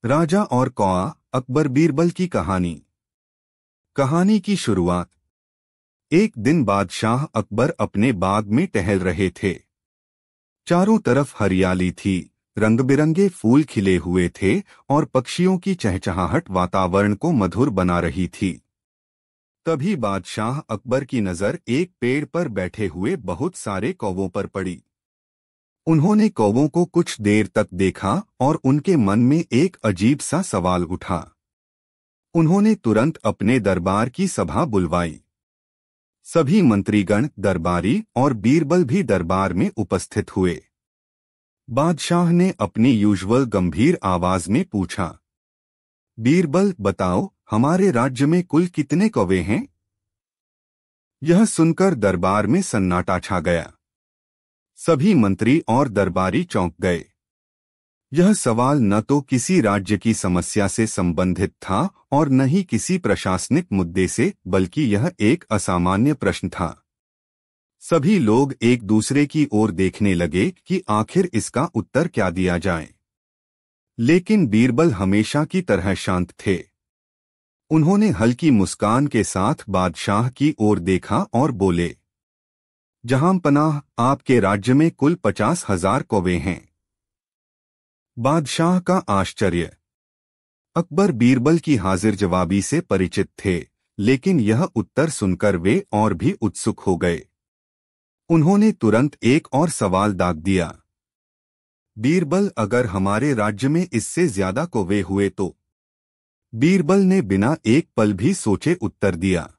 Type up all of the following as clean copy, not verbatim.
राजा और कौआ अकबर बीरबल की कहानी। कहानी की शुरुआत। एक दिन बादशाह अकबर अपने बाग में टहल रहे थे। चारों तरफ हरियाली थी, रंग बिरंगे फूल खिले हुए थे और पक्षियों की चहचहाहट वातावरण को मधुर बना रही थी। तभी बादशाह अकबर की नजर एक पेड़ पर बैठे हुए बहुत सारे कौवों पर पड़ी। उन्होंने कौवों को कुछ देर तक देखा और उनके मन में एक अजीब सा सवाल उठा। उन्होंने तुरंत अपने दरबार की सभा बुलवाई। सभी मंत्रीगण, दरबारी और बीरबल भी दरबार में उपस्थित हुए। बादशाह ने अपनी यूजुअल गंभीर आवाज में पूछा, बीरबल बताओ, हमारे राज्य में कुल कितने कौवे हैं? यह सुनकर दरबार में सन्नाटा छा गया। सभी मंत्री और दरबारी चौंक गए। यह सवाल न तो किसी राज्य की समस्या से संबंधित था और न ही किसी प्रशासनिक मुद्दे से, बल्कि यह एक असामान्य प्रश्न था। सभी लोग एक दूसरे की ओर देखने लगे कि आखिर इसका उत्तर क्या दिया जाए। लेकिन बीरबल हमेशा की तरह शांत थे। उन्होंने हल्की मुस्कान के साथ बादशाह की ओर देखा और बोले, जहांपनाह, आपके राज्य में कुल 50,000 कौवे हैं। बादशाह का आश्चर्य। अकबर बीरबल की हाजिर जवाबी से परिचित थे, लेकिन यह उत्तर सुनकर वे और भी उत्सुक हो गए। उन्होंने तुरंत एक और सवाल दाग दिया, बीरबल, अगर हमारे राज्य में इससे ज्यादा कौवे हुए तो? बीरबल ने बिना एक पल भी सोचे उत्तर दिया,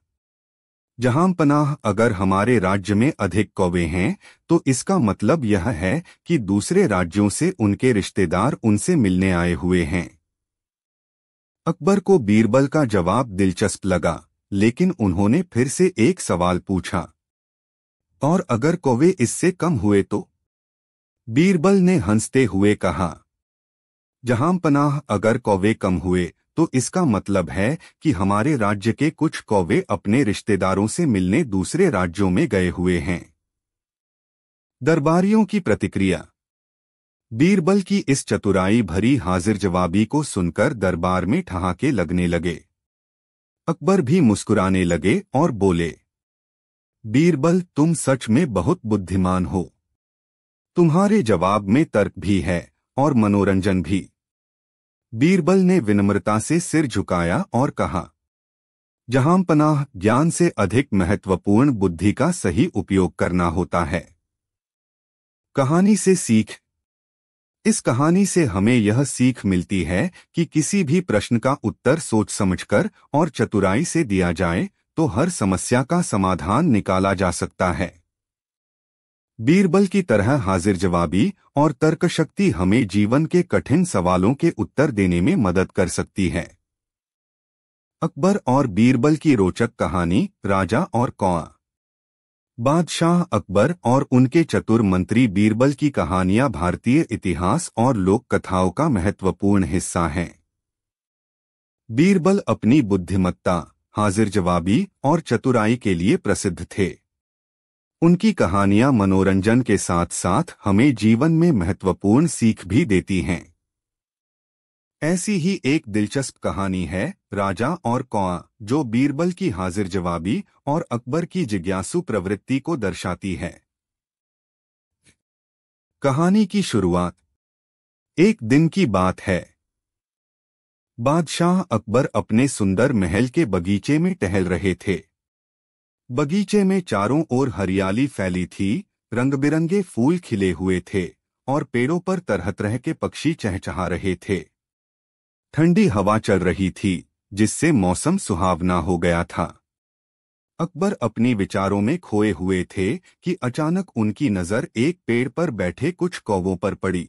जहांपनाह, अगर हमारे राज्य में अधिक कौवे हैं तो इसका मतलब यह है कि दूसरे राज्यों से उनके रिश्तेदार उनसे मिलने आए हुए हैं। अकबर को बीरबल का जवाब दिलचस्प लगा, लेकिन उन्होंने फिर से एक सवाल पूछा, और अगर कौवे इससे कम हुए तो? बीरबल ने हंसते हुए कहा, जहांपनाह, अगर कौवे कम हुए तो इसका मतलब है कि हमारे राज्य के कुछ कौवे अपने रिश्तेदारों से मिलने दूसरे राज्यों में गए हुए हैं। दरबारियों की प्रतिक्रिया। बीरबल की इस चतुराई भरी हाजिर जवाबी को सुनकर दरबार में ठहाके लगने लगे। अकबर भी मुस्कुराने लगे और बोले, बीरबल, तुम सच में बहुत बुद्धिमान हो। तुम्हारे जवाब में तर्क भी है और मनोरंजन भी। बीरबल ने विनम्रता से सिर झुकाया और कहा, जहांपनाह, ज्ञान से अधिक महत्वपूर्ण बुद्धि का सही उपयोग करना होता है। कहानी से सीख। इस कहानी से हमें यह सीख मिलती है कि किसी भी प्रश्न का उत्तर सोच समझकर और चतुराई से दिया जाए तो हर समस्या का समाधान निकाला जा सकता है। बीरबल की तरह हाजिर जवाबी और तर्कशक्ति हमें जीवन के कठिन सवालों के उत्तर देने में मदद कर सकती है। अकबर और बीरबल की रोचक कहानी, राजा और कौआ। बादशाह अकबर और उनके चतुर मंत्री बीरबल की कहानियां भारतीय इतिहास और लोक कथाओं का महत्वपूर्ण हिस्सा हैं। बीरबल अपनी बुद्धिमत्ता, हाजिर जवाबी और चतुराई के लिए प्रसिद्ध थे। उनकी कहानियां मनोरंजन के साथ साथ हमें जीवन में महत्वपूर्ण सीख भी देती हैं। ऐसी ही एक दिलचस्प कहानी है राजा और कौआ, जो बीरबल की हाजिर जवाबी और अकबर की जिज्ञासु प्रवृत्ति को दर्शाती है। कहानी की शुरुआत। एक दिन की बात है। बादशाह अकबर अपने सुंदर महल के बगीचे में टहल रहे थे। बगीचे में चारों ओर हरियाली फैली थी, रंग बिरंगे फूल खिले हुए थे और पेड़ों पर तरह तरह के पक्षी चहचहा रहे थे। ठंडी हवा चल रही थी, जिससे मौसम सुहावना हो गया था। अकबर अपनी विचारों में खोए हुए थे कि अचानक उनकी नजर एक पेड़ पर बैठे कुछ कौवों पर पड़ी।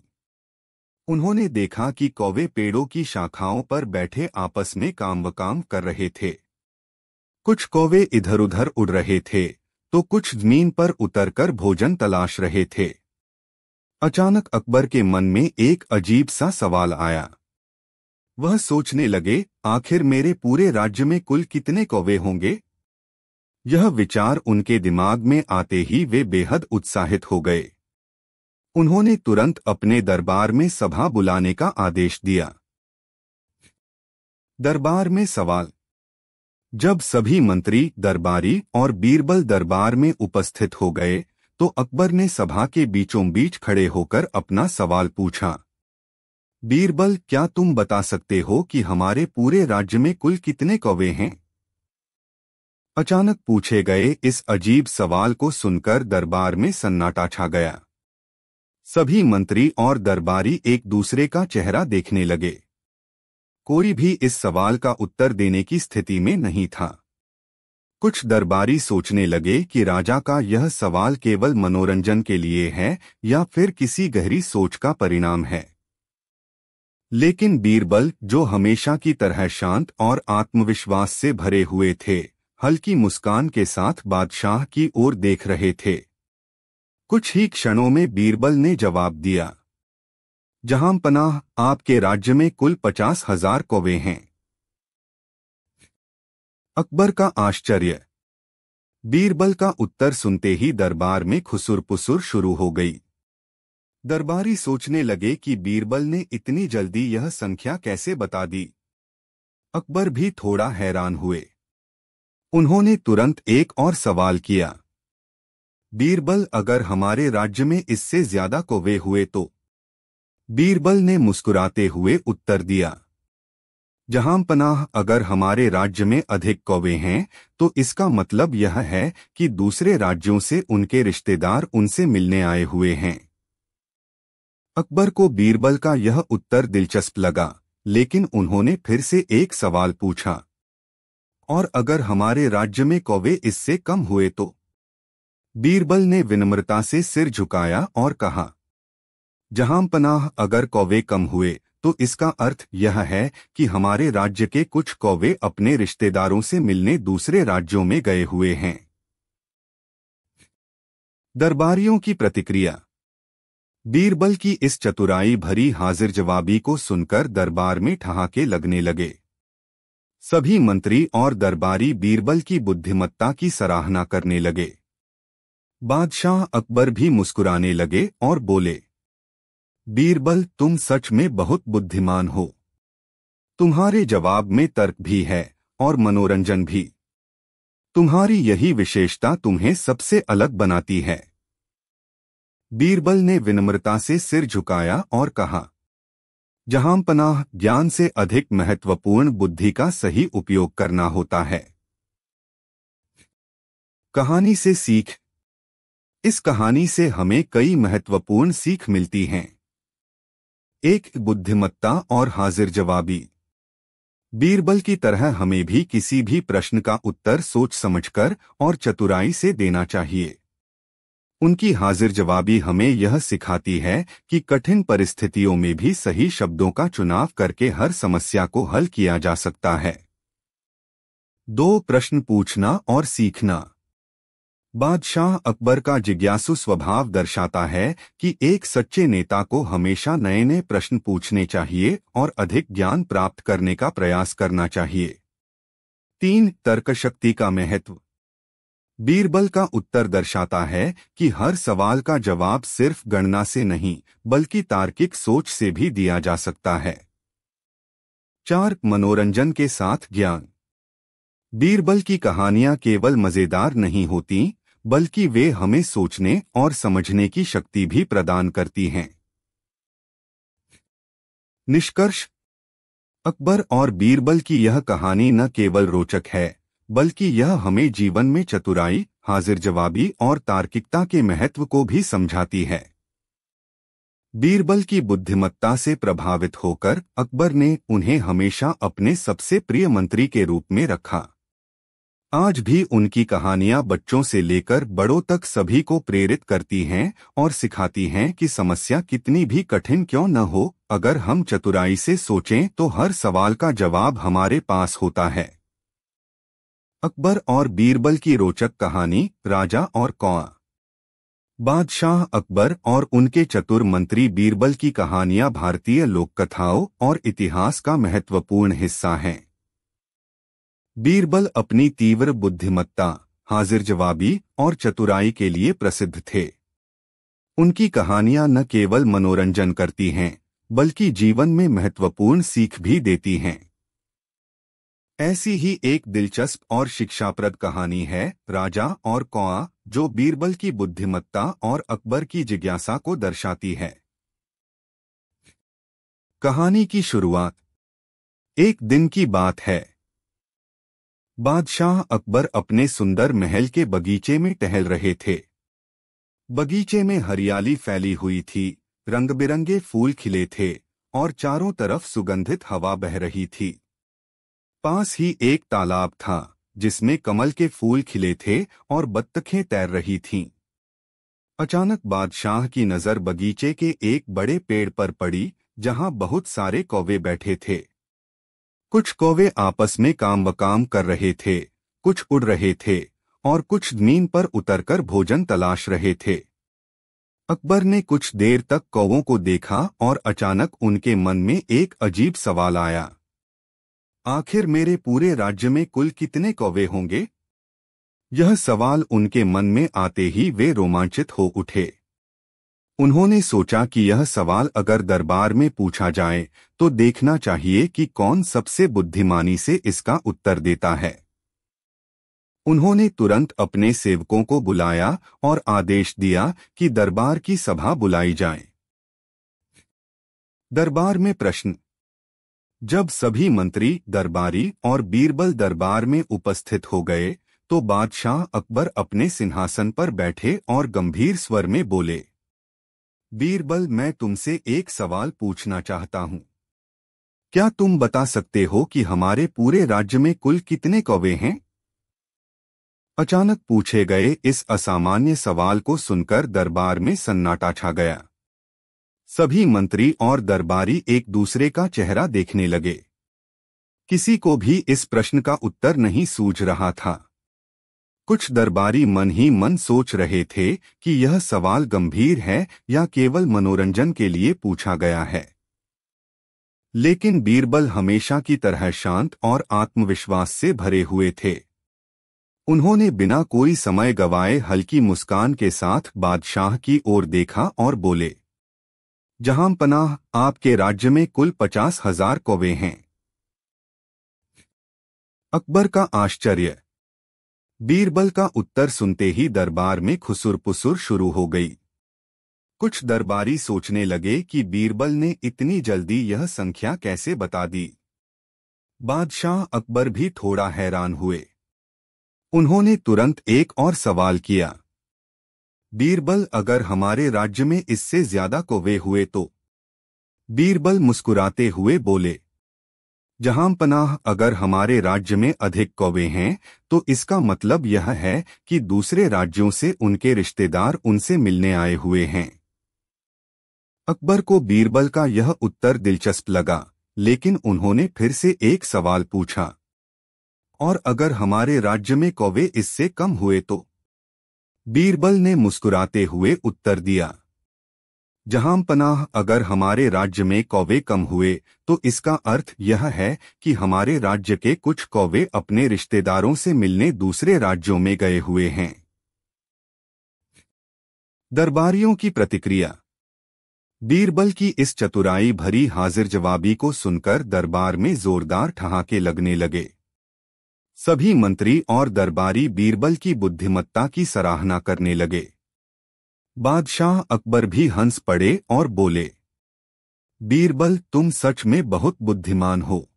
उन्होंने देखा कि कौवे पेड़ों की शाखाओं पर बैठे आपस में काम कर रहे थे। कुछ कौवे इधर उधर उड़ रहे थे तो कुछ जमीन पर उतरकर भोजन तलाश रहे थे। अचानक अकबर के मन में एक अजीब सा सवाल आया। वह सोचने लगे, आखिर मेरे पूरे राज्य में कुल कितने कौवे होंगे? यह विचार उनके दिमाग में आते ही वे बेहद उत्साहित हो गए। उन्होंने तुरंत अपने दरबार में सभा बुलाने का आदेश दिया। दरबार में सवाल। जब सभी मंत्री, दरबारी और बीरबल दरबार में उपस्थित हो गए तो अकबर ने सभा के बीचों बीच खड़े होकर अपना सवाल पूछा। बीरबल, क्या तुम बता सकते हो कि हमारे पूरे राज्य में कुल कितने कौवे हैं? अचानक पूछे गए इस अजीब सवाल को सुनकर दरबार में सन्नाटा छा गया। सभी मंत्री और दरबारी एक दूसरे का चेहरा देखने लगे। कोई भी इस सवाल का उत्तर देने की स्थिति में नहीं था। कुछ दरबारी सोचने लगे कि राजा का यह सवाल केवल मनोरंजन के लिए है या फिर किसी गहरी सोच का परिणाम है। लेकिन बीरबल, जो हमेशा की तरह शांत और आत्मविश्वास से भरे हुए थे, हल्की मुस्कान के साथ बादशाह की ओर देख रहे थे। कुछ ही क्षणों में बीरबल ने जवाब दिया, जहांपनाह, आपके राज्य में कुल 50,000 कौवे हैं। अकबर का आश्चर्य। बीरबल का उत्तर सुनते ही दरबार में खुसुर-पुसुर शुरू हो गई। दरबारी सोचने लगे कि बीरबल ने इतनी जल्दी यह संख्या कैसे बता दी। अकबर भी थोड़ा हैरान हुए। उन्होंने तुरंत एक और सवाल किया, बीरबल, अगर हमारे राज्य में इससे ज्यादा कौवे हुए तो? बीरबल ने मुस्कुराते हुए उत्तर दिया, जहांपनाह, अगर हमारे राज्य में अधिक कौवे हैं तो इसका मतलब यह है कि दूसरे राज्यों से उनके रिश्तेदार उनसे मिलने आए हुए हैं। अकबर को बीरबल का यह उत्तर दिलचस्प लगा, लेकिन उन्होंने फिर से एक सवाल पूछा, और अगर हमारे राज्य में कौवे इससे कम हुए तो? बीरबल ने विनम्रता से सिर झुकाया और कहा, जहांपनाह, अगर कौवे कम हुए तो इसका अर्थ यह है कि हमारे राज्य के कुछ कौवे अपने रिश्तेदारों से मिलने दूसरे राज्यों में गए हुए हैं। दरबारियों की प्रतिक्रिया। बीरबल की इस चतुराई भरी हाजिर जवाबी को सुनकर दरबार में ठहाके लगने लगे। सभी मंत्री और दरबारी बीरबल की बुद्धिमत्ता की सराहना करने लगे। बादशाह अकबर भी मुस्कुराने लगे और बोले, बीरबल, तुम सच में बहुत बुद्धिमान हो। तुम्हारे जवाब में तर्क भी है और मनोरंजन भी। तुम्हारी यही विशेषता तुम्हें सबसे अलग बनाती है। बीरबल ने विनम्रता से सिर झुकाया और कहा, जहांपनाह, ज्ञान से अधिक महत्वपूर्ण बुद्धि का सही उपयोग करना होता है। कहानी से सीख। इस कहानी से हमें कई महत्वपूर्ण सीख मिलती हैं। 1. बुद्धिमत्ता और हाजिर जवाबी। बीरबल की तरह हमें भी किसी भी प्रश्न का उत्तर सोच समझकर और चतुराई से देना चाहिए। उनकी हाजिर जवाबी हमें यह सिखाती है कि कठिन परिस्थितियों में भी सही शब्दों का चुनाव करके हर समस्या को हल किया जा सकता है। 2. प्रश्न पूछना और सीखना। बादशाह अकबर का जिज्ञासु स्वभाव दर्शाता है कि एक सच्चे नेता को हमेशा नए नए प्रश्न पूछने चाहिए और अधिक ज्ञान प्राप्त करने का प्रयास करना चाहिए। 3. तर्कशक्ति का महत्व। बीरबल का उत्तर दर्शाता है कि हर सवाल का जवाब सिर्फ गणना से नहीं बल्कि तार्किक सोच से भी दिया जा सकता है। 4. मनोरंजन के साथ ज्ञान। बीरबल की कहानियां केवल मजेदार नहीं होती बल्कि वे हमें सोचने और समझने की शक्ति भी प्रदान करती हैं। निष्कर्ष। अकबर और बीरबल की यह कहानी न केवल रोचक है बल्कि यह हमें जीवन में चतुराई, हाजिर जवाबी और तार्किकता के महत्व को भी समझाती है। बीरबल की बुद्धिमत्ता से प्रभावित होकर अकबर ने उन्हें हमेशा अपने सबसे प्रिय मंत्री के रूप में रखा। आज भी उनकी कहानियां बच्चों से लेकर बड़ों तक सभी को प्रेरित करती हैं और सिखाती हैं कि समस्या कितनी भी कठिन क्यों न हो, अगर हम चतुराई से सोचें तो हर सवाल का जवाब हमारे पास होता है। अकबर और बीरबल की रोचक कहानी, राजा और कौआ। बादशाह अकबर और उनके चतुर मंत्री बीरबल की कहानियां भारतीय लोककथाओं और इतिहास का महत्वपूर्ण हिस्सा हैं। बीरबल अपनी तीव्र बुद्धिमत्ता, हाजिर जवाबी और चतुराई के लिए प्रसिद्ध थे। उनकी कहानियां न केवल मनोरंजन करती हैं बल्कि जीवन में महत्वपूर्ण सीख भी देती हैं। ऐसी ही एक दिलचस्प और शिक्षाप्रद कहानी है राजा और कौआ, जो बीरबल की बुद्धिमत्ता और अकबर की जिज्ञासा को दर्शाती है। कहानी की शुरुआत। एक दिन की बात है। बादशाह अकबर अपने सुंदर महल के बगीचे में टहल रहे थे। बगीचे में हरियाली फैली हुई थी, रंग बिरंगे फूल खिले थे और चारों तरफ सुगंधित हवा बह रही थी। पास ही एक तालाब था, जिसमें कमल के फूल खिले थे और बत्तखें तैर रही थीं। अचानक बादशाह की नजर बगीचे के एक बड़े पेड़ पर पड़ी, जहां बहुत सारे कौवे बैठे थे। कुछ कौवे आपस में काम कर रहे थे, कुछ उड़ रहे थे और कुछ जमीन पर उतरकर भोजन तलाश रहे थे। अकबर ने कुछ देर तक कौवों को देखा और अचानक उनके मन में एक अजीब सवाल आया। आखिर मेरे पूरे राज्य में कुल कितने कौवे होंगे? यह सवाल उनके मन में आते ही वे रोमांचित हो उठे। उन्होंने सोचा कि यह सवाल अगर दरबार में पूछा जाए तो देखना चाहिए कि कौन सबसे बुद्धिमानी से इसका उत्तर देता है। उन्होंने तुरंत अपने सेवकों को बुलाया और आदेश दिया कि दरबार की सभा बुलाई जाए। दरबार में प्रश्न। जब सभी मंत्री, दरबारी और बीरबल दरबार में उपस्थित हो गए, तो बादशाह अकबर अपने सिंहासन पर बैठे और गंभीर स्वर में बोले, बीरबल, मैं तुमसे एक सवाल पूछना चाहता हूँ। क्या तुम बता सकते हो कि हमारे पूरे राज्य में कुल कितने कौवे हैं? अचानक पूछे गए इस असामान्य सवाल को सुनकर दरबार में सन्नाटा छा गया। सभी मंत्री और दरबारी एक दूसरे का चेहरा देखने लगे। किसी को भी इस प्रश्न का उत्तर नहीं सूझ रहा था। कुछ दरबारी मन ही मन सोच रहे थे कि यह सवाल गंभीर है या केवल मनोरंजन के लिए पूछा गया है। लेकिन बीरबल हमेशा की तरह शांत और आत्मविश्वास से भरे हुए थे। उन्होंने बिना कोई समय गवाए हल्की मुस्कान के साथ बादशाह की ओर देखा और बोले, जहांपनाह, आपके राज्य में कुल 50,000 कौवे हैं। अकबर का आश्चर्य। बीरबल का उत्तर सुनते ही दरबार में खुसुर-पुसुर शुरू हो गई। कुछ दरबारी सोचने लगे कि बीरबल ने इतनी जल्दी यह संख्या कैसे बता दी। बादशाह अकबर भी थोड़ा हैरान हुए। उन्होंने तुरंत एक और सवाल किया, बीरबल, अगर हमारे राज्य में इससे ज्यादा कौवे हुए तो? बीरबल मुस्कुराते हुए बोले, जहांपनाह, अगर हमारे राज्य में अधिक कौवे हैं तो इसका मतलब यह है कि दूसरे राज्यों से उनके रिश्तेदार उनसे मिलने आए हुए हैं। अकबर को बीरबल का यह उत्तर दिलचस्प लगा, लेकिन उन्होंने फिर से एक सवाल पूछा, और अगर हमारे राज्य में कौवे इससे कम हुए तो? बीरबल ने मुस्कुराते हुए उत्तर दिया, जहांपनाह, अगर हमारे राज्य में कौवे कम हुए तो इसका अर्थ यह है कि हमारे राज्य के कुछ कौवे अपने रिश्तेदारों से मिलने दूसरे राज्यों में गए हुए हैं। दरबारियों की प्रतिक्रिया। बीरबल की इस चतुराई भरी हाजिर जवाबी को सुनकर दरबार में जोरदार ठहाके लगने लगे। सभी मंत्री और दरबारी बीरबल की बुद्धिमत्ता की सराहना करने लगे। बादशाह अकबर भी हंस पड़े और बोले, बीरबल, तुम सच में बहुत बुद्धिमान हो।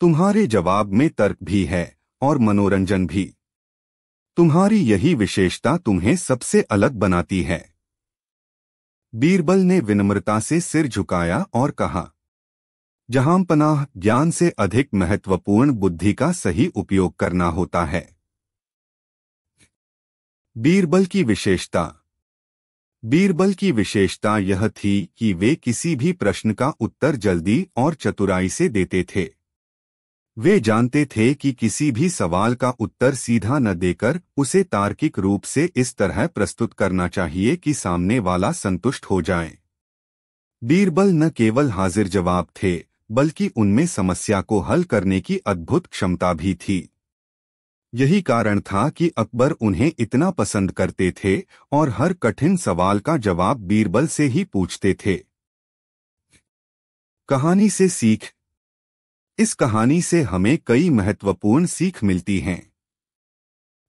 तुम्हारे जवाब में तर्क भी है और मनोरंजन भी। तुम्हारी यही विशेषता तुम्हें सबसे अलग बनाती है। बीरबल ने विनम्रता से सिर झुकाया और कहा, जहांपनाह, ज्ञान से अधिक महत्वपूर्ण बुद्धि का सही उपयोग करना होता है। बीरबल की विशेषता। बीरबल की विशेषता यह थी कि वे किसी भी प्रश्न का उत्तर जल्दी और चतुराई से देते थे। वे जानते थे कि किसी भी सवाल का उत्तर सीधा न देकर उसे तार्किक रूप से इस तरह प्रस्तुत करना चाहिए कि सामने वाला संतुष्ट हो जाए। बीरबल न केवल हाजिर जवाब थे, बल्कि उनमें समस्या को हल करने की अद्भुत क्षमता भी थी। यही कारण था कि अकबर उन्हें इतना पसंद करते थे और हर कठिन सवाल का जवाब बीरबल से ही पूछते थे। कहानी से सीख। इस कहानी से हमें कई महत्वपूर्ण सीख मिलती हैं।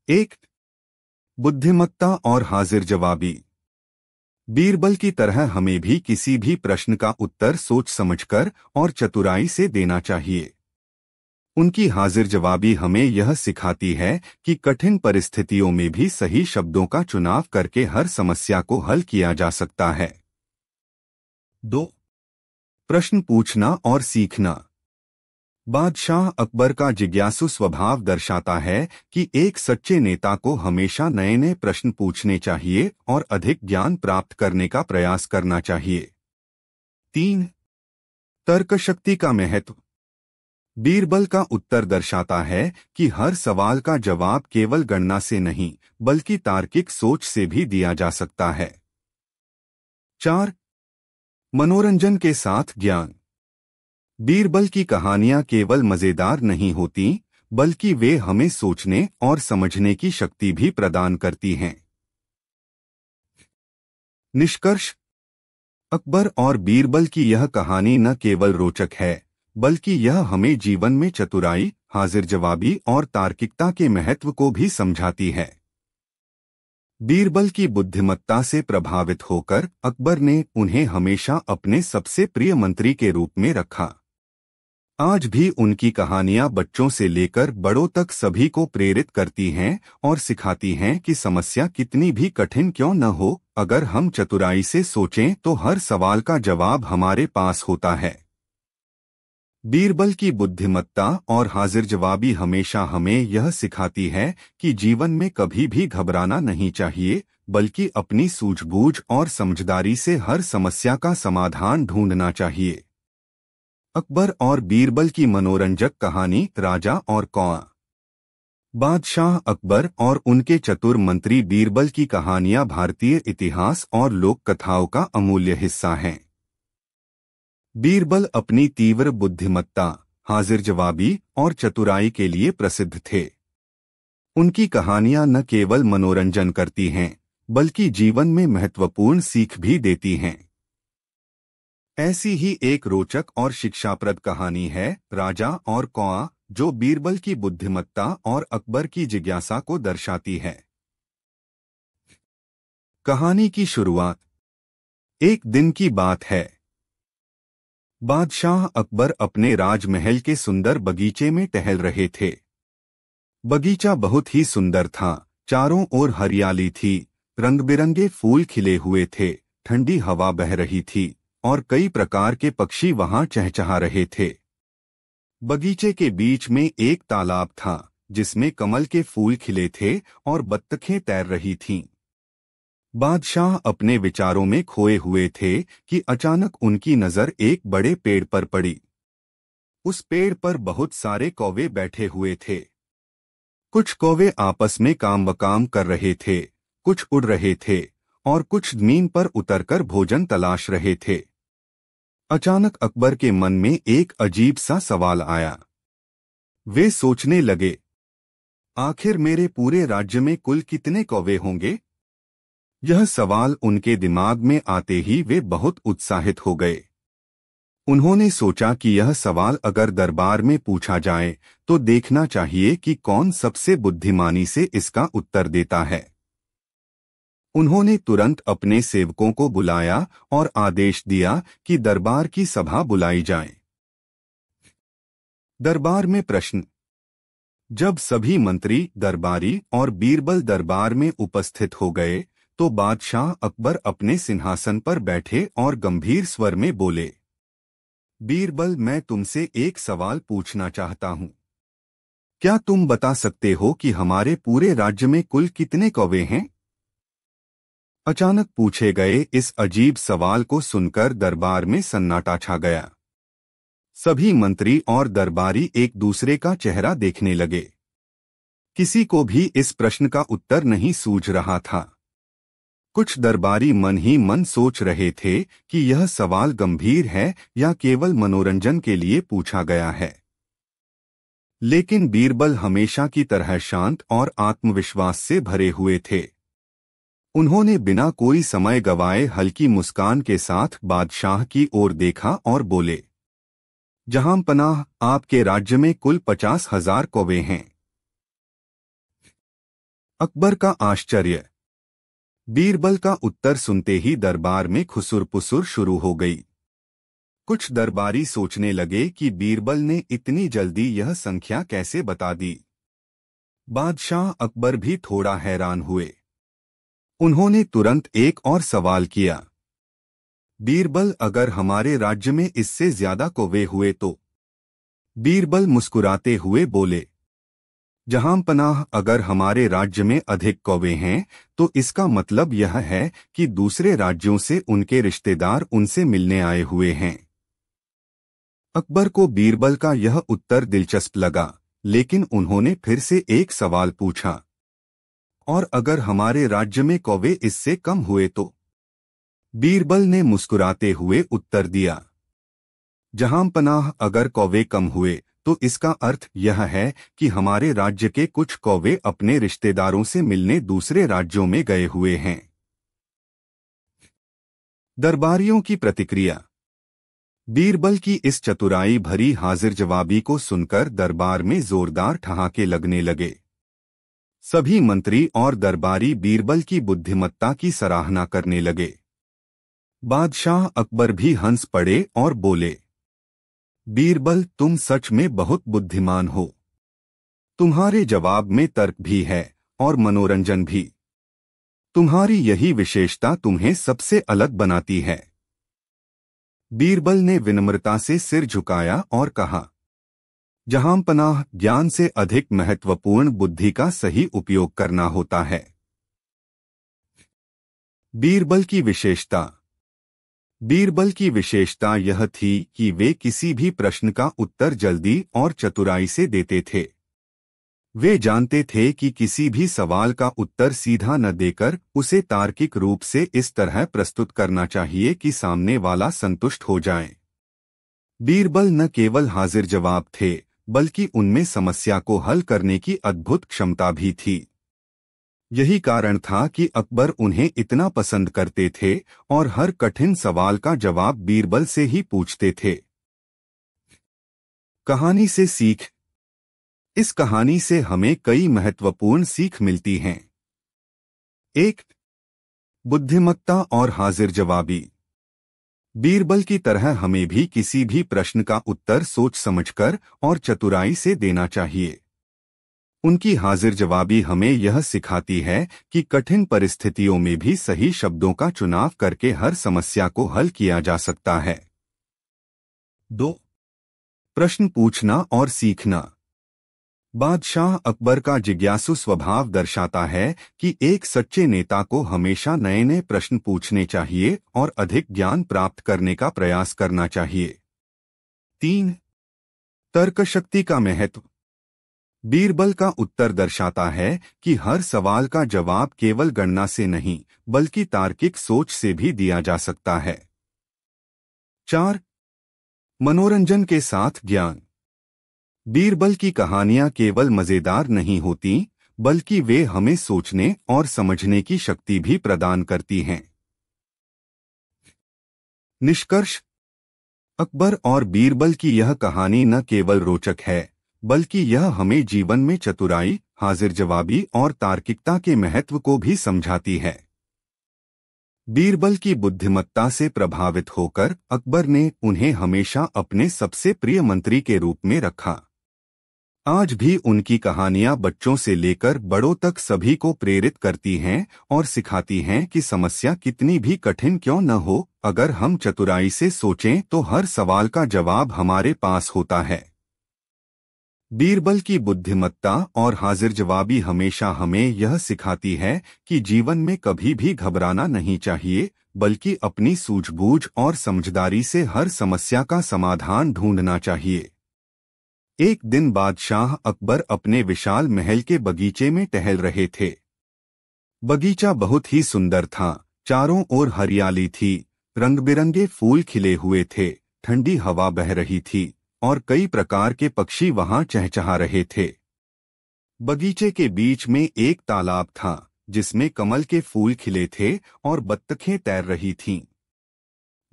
1. बुद्धिमत्ता और हाजिर जवाबी। बीरबल की तरह हमें भी किसी भी प्रश्न का उत्तर सोच समझकर और चतुराई से देना चाहिए। उनकी हाजिर जवाबी हमें यह सिखाती है कि कठिन परिस्थितियों में भी सही शब्दों का चुनाव करके हर समस्या को हल किया जा सकता है। 2. प्रश्न पूछना और सीखना। बादशाह अकबर का जिज्ञासु स्वभाव दर्शाता है कि एक सच्चे नेता को हमेशा नए नए प्रश्न पूछने चाहिए और अधिक ज्ञान प्राप्त करने का प्रयास करना चाहिए। 3. तर्कशक्ति का महत्व। बीरबल का उत्तर दर्शाता है कि हर सवाल का जवाब केवल गणना से नहीं बल्कि तार्किक सोच से भी दिया जा सकता है। 4. मनोरंजन के साथ ज्ञान। बीरबल की कहानियां केवल मजेदार नहीं होती बल्कि वे हमें सोचने और समझने की शक्ति भी प्रदान करती हैं। निष्कर्ष। अकबर और बीरबल की यह कहानी न केवल रोचक है बल्कि यह हमें जीवन में चतुराई, हाजिर जवाबी और तार्किकता के महत्व को भी समझाती है। बीरबल की बुद्धिमत्ता से प्रभावित होकर अकबर ने उन्हें हमेशा अपने सबसे प्रिय मंत्री के रूप में रखा। आज भी उनकी कहानियां बच्चों से लेकर बड़ों तक सभी को प्रेरित करती हैं और सिखाती हैं कि समस्या कितनी भी कठिन क्यों न हो, अगर हम चतुराई से सोचें तो हर सवाल का जवाब हमारे पास होता है। बीरबल की बुद्धिमत्ता और हाजिर जवाबी हमेशा हमें यह सिखाती है कि जीवन में कभी भी घबराना नहीं चाहिए बल्कि अपनी सूझबूझ और समझदारी से हर समस्या का समाधान ढूंढना चाहिए। अकबर और बीरबल की मनोरंजक कहानी राजा और कौआ। बादशाह अकबर और उनके चतुर मंत्री बीरबल की कहानियां भारतीय इतिहास और लोक कथाओं का अमूल्य हिस्सा हैं। बीरबल अपनी तीव्र बुद्धिमत्ता, हाजिर जवाबी और चतुराई के लिए प्रसिद्ध थे। उनकी कहानियां न केवल मनोरंजन करती हैं बल्कि जीवन में महत्वपूर्ण सीख भी देती हैं। ऐसी ही एक रोचक और शिक्षाप्रद कहानी है राजा और कौआ, जो बीरबल की बुद्धिमत्ता और अकबर की जिज्ञासा को दर्शाती है। कहानी की शुरुआत। एक दिन की बात है। बादशाह अकबर अपने राजमहल के सुंदर बगीचे में टहल रहे थे। बगीचा बहुत ही सुंदर था, चारों ओर हरियाली थी, रंग-बिरंगे फूल खिले हुए थे, ठंडी हवा बह रही थी और कई प्रकार के पक्षी वहां चहचहा रहे थे। बगीचे के बीच में एक तालाब था जिसमें कमल के फूल खिले थे और बत्तखें तैर रही थीं। बादशाह अपने विचारों में खोए हुए थे कि अचानक उनकी नजर एक बड़े पेड़ पर पड़ी। उस पेड़ पर बहुत सारे कौवे बैठे हुए थे। कुछ कौवे आपस में काम कर रहे थे, कुछ उड़ रहे थे और कुछ जमीन पर उतरकर भोजन तलाश रहे थे। अचानक अकबर के मन में एक अजीब सा सवाल आया। वे सोचने लगे, आखिर मेरे पूरे राज्य में कुल कितने कौवे होंगे? यह सवाल उनके दिमाग में आते ही वे बहुत उत्साहित हो गए। उन्होंने सोचा कि यह सवाल अगर दरबार में पूछा जाए तो देखना चाहिए कि कौन सबसे बुद्धिमानी से इसका उत्तर देता है। उन्होंने तुरंत अपने सेवकों को बुलाया और आदेश दिया कि दरबार की सभा बुलाई जाए। दरबार में प्रश्न। जब सभी मंत्री, दरबारी और बीरबल दरबार में उपस्थित हो गए तो बादशाह अकबर अपने सिंहासन पर बैठे और गंभीर स्वर में बोले, बीरबल, मैं तुमसे एक सवाल पूछना चाहता हूं। क्या तुम बता सकते हो कि हमारे पूरे राज्य में कुल कितने कौवे हैं? अचानक पूछे गए इस अजीब सवाल को सुनकर दरबार में सन्नाटा छा गया। सभी मंत्री और दरबारी एक दूसरे का चेहरा देखने लगे। किसी को भी इस प्रश्न का उत्तर नहीं सूझ रहा था। कुछ दरबारी मन ही मन सोच रहे थे कि यह सवाल गंभीर है या केवल मनोरंजन के लिए पूछा गया है। लेकिन बीरबल हमेशा की तरह शांत और आत्मविश्वास से भरे हुए थे। उन्होंने बिना कोई समय गवाए हल्की मुस्कान के साथ बादशाह की ओर देखा और बोले, जहां पनाह, आपके राज्य में कुल 50,000 कौवे हैं। अकबर का आश्चर्य। बीरबल का उत्तर सुनते ही दरबार में खुसुर-पुसुर शुरू हो गई। कुछ दरबारी सोचने लगे कि बीरबल ने इतनी जल्दी यह संख्या कैसे बता दी। बादशाह अकबर भी थोड़ा हैरान हुए। उन्होंने तुरंत एक और सवाल किया, बीरबल, अगर हमारे राज्य में इससे ज्यादा कौवे हुए तो? बीरबल मुस्कुराते हुए बोले, जहां पनाह, अगर हमारे राज्य में अधिक कौवे हैं तो इसका मतलब यह है कि दूसरे राज्यों से उनके रिश्तेदार उनसे मिलने आए हुए हैं। अकबर को बीरबल का यह उत्तर दिलचस्प लगा, लेकिन उन्होंने फिर से एक सवाल पूछा, और अगर हमारे राज्य में कौवे इससे कम हुए तो? बीरबल ने मुस्कुराते हुए उत्तर दिया, जहां पनाह, अगर कौवे कम हुए तो इसका अर्थ यह है कि हमारे राज्य के कुछ कौवे अपने रिश्तेदारों से मिलने दूसरे राज्यों में गए हुए हैं। दरबारियों की प्रतिक्रिया। बीरबल की इस चतुराई भरी हाजिर जवाबी को सुनकर दरबार में जोरदार ठहाके लगने लगे। सभी मंत्री और दरबारी बीरबल की बुद्धिमत्ता की सराहना करने लगे। बादशाह अकबर भी हंस पड़े और बोले, बीरबल, तुम सच में बहुत बुद्धिमान हो। तुम्हारे जवाब में तर्क भी है और मनोरंजन भी। तुम्हारी यही विशेषता तुम्हें सबसे अलग बनाती है। बीरबल ने विनम्रता से सिर झुकाया और कहा, जहां पनाह, ज्ञान से अधिक महत्वपूर्ण बुद्धि का सही उपयोग करना होता है। बीरबल की विशेषता। बीरबल की विशेषता यह थी कि वे किसी भी प्रश्न का उत्तर जल्दी और चतुराई से देते थे। वे जानते थे कि किसी भी सवाल का उत्तर सीधा न देकर उसे तार्किक रूप से इस तरह प्रस्तुत करना चाहिए कि सामने वाला संतुष्ट हो जाए। बीरबल न केवल हाजिर जवाब थे, बल्कि उनमें समस्या को हल करने की अद्भुत क्षमता भी थी। यही कारण था कि अकबर उन्हें इतना पसंद करते थे और हर कठिन सवाल का जवाब बीरबल से ही पूछते थे। कहानी से सीख। इस कहानी से हमें कई महत्वपूर्ण सीख मिलती हैं। 1. बुद्धिमत्ता और हाजिर जवाबी। बीरबल की तरह हमें भी किसी भी प्रश्न का उत्तर सोच समझकर और चतुराई से देना चाहिए। उनकी हाजिर जवाबी हमें यह सिखाती है कि कठिन परिस्थितियों में भी सही शब्दों का चुनाव करके हर समस्या को हल किया जा सकता है। 2. प्रश्न पूछना और सीखना। बादशाह अकबर का जिज्ञासु स्वभाव दर्शाता है कि एक सच्चे नेता को हमेशा नए नए प्रश्न पूछने चाहिए और अधिक ज्ञान प्राप्त करने का प्रयास करना चाहिए। 3. तर्कशक्ति का महत्व। बीरबल का उत्तर दर्शाता है कि हर सवाल का जवाब केवल गणना से नहीं, बल्कि तार्किक सोच से भी दिया जा सकता है। 4. मनोरंजन के साथ ज्ञान। बीरबल की कहानियां केवल मजेदार नहीं होती, बल्कि वे हमें सोचने और समझने की शक्ति भी प्रदान करती हैं। निष्कर्ष। अकबर और बीरबल की यह कहानी न केवल रोचक है, बल्कि यह हमें जीवन में चतुराई, हाजिर जवाबी और तार्किकता के महत्व को भी समझाती है। बीरबल की बुद्धिमत्ता से प्रभावित होकर अकबर ने उन्हें हमेशा अपने सबसे प्रिय मंत्री के रूप में रखा। आज भी उनकी कहानियां बच्चों से लेकर बड़ों तक सभी को प्रेरित करती हैं और सिखाती हैं कि समस्या कितनी भी कठिन क्यों न हो, अगर हम चतुराई से सोचें तो हर सवाल का जवाब हमारे पास होता है। बीरबल की बुद्धिमत्ता और हाजिर जवाबी हमेशा हमें यह सिखाती है कि जीवन में कभी भी घबराना नहीं चाहिए, बल्कि अपनी सूझबूझ और समझदारी से हर समस्या का समाधान ढूंढना चाहिए। एक दिन बादशाह अकबर अपने विशाल महल के बगीचे में टहल रहे थे। बगीचा बहुत ही सुंदर था, चारों ओर हरियाली थी, रंग-बिरंगे फूल खिले हुए थे, ठंडी हवा बह रही थी और कई प्रकार के पक्षी वहां चहचहा रहे थे। बगीचे के बीच में एक तालाब था, जिसमें कमल के फूल खिले थे और बत्तखें तैर रही थीं।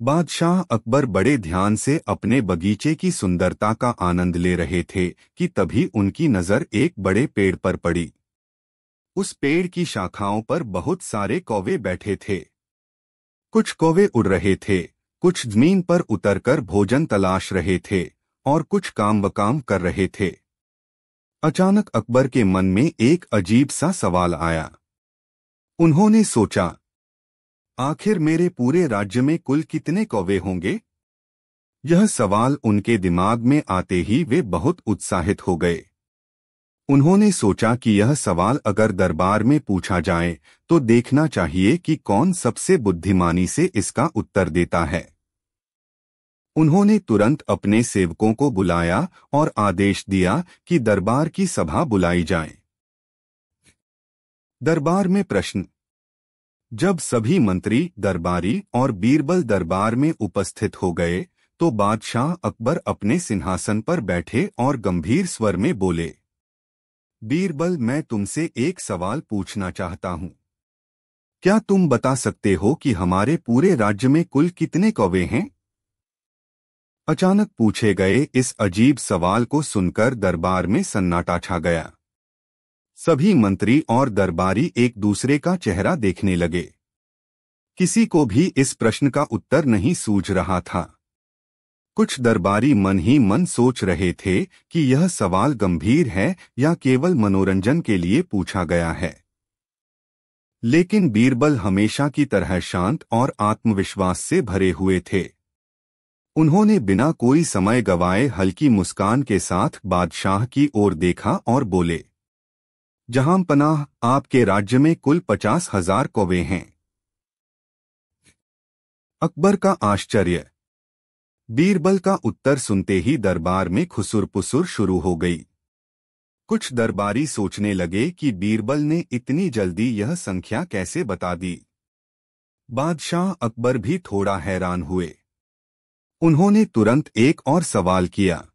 बादशाह अकबर बड़े ध्यान से अपने बगीचे की सुंदरता का आनंद ले रहे थे कि तभी उनकी नजर एक बड़े पेड़ पर पड़ी। उस पेड़ की शाखाओं पर बहुत सारे कौवे बैठे थे। कुछ कौवे उड़ रहे थे, कुछ जमीन पर उतरकर भोजन तलाश रहे थे और कुछ काम वकाम कर रहे थे। अचानक अकबर के मन में एक अजीब सा सवाल आया। उन्होंने सोचा, आखिर मेरे पूरे राज्य में कुल कितने कौवे होंगे? यह सवाल उनके दिमाग में आते ही वे बहुत उत्साहित हो गए। उन्होंने सोचा कि यह सवाल अगर दरबार में पूछा जाए तो देखना चाहिए कि कौन सबसे बुद्धिमानी से इसका उत्तर देता है। उन्होंने तुरंत अपने सेवकों को बुलाया और आदेश दिया कि दरबार की सभा बुलाई जाए। दरबार में प्रश्न। जब सभी मंत्री, दरबारी और बीरबल दरबार में उपस्थित हो गए तो बादशाह अकबर अपने सिंहासन पर बैठे और गंभीर स्वर में बोले, बीरबल, मैं तुमसे एक सवाल पूछना चाहता हूं। क्या तुम बता सकते हो कि हमारे पूरे राज्य में कुल कितने कौवे हैं? अचानक पूछे गए इस अजीब सवाल को सुनकर दरबार में सन्नाटा छा गया। सभी मंत्री और दरबारी एक दूसरे का चेहरा देखने लगे। किसी को भी इस प्रश्न का उत्तर नहीं सूझ रहा था। कुछ दरबारी मन ही मन सोच रहे थे कि यह सवाल गंभीर है या केवल मनोरंजन के लिए पूछा गया है। लेकिन बीरबल हमेशा की तरह शांत और आत्मविश्वास से भरे हुए थे। उन्होंने बिना कोई समय गवाए हल्की मुस्कान के साथ बादशाह की ओर देखा और बोले, जहांपनाह, आपके राज्य में कुल 50,000 कौवे हैं। अकबर का आश्चर्य। बीरबल का उत्तर सुनते ही दरबार में खुसुर-पुसुर शुरू हो गई। कुछ दरबारी सोचने लगे कि बीरबल ने इतनी जल्दी यह संख्या कैसे बता दी। बादशाह अकबर भी थोड़ा हैरान हुए। उन्होंने तुरंत एक और सवाल किया,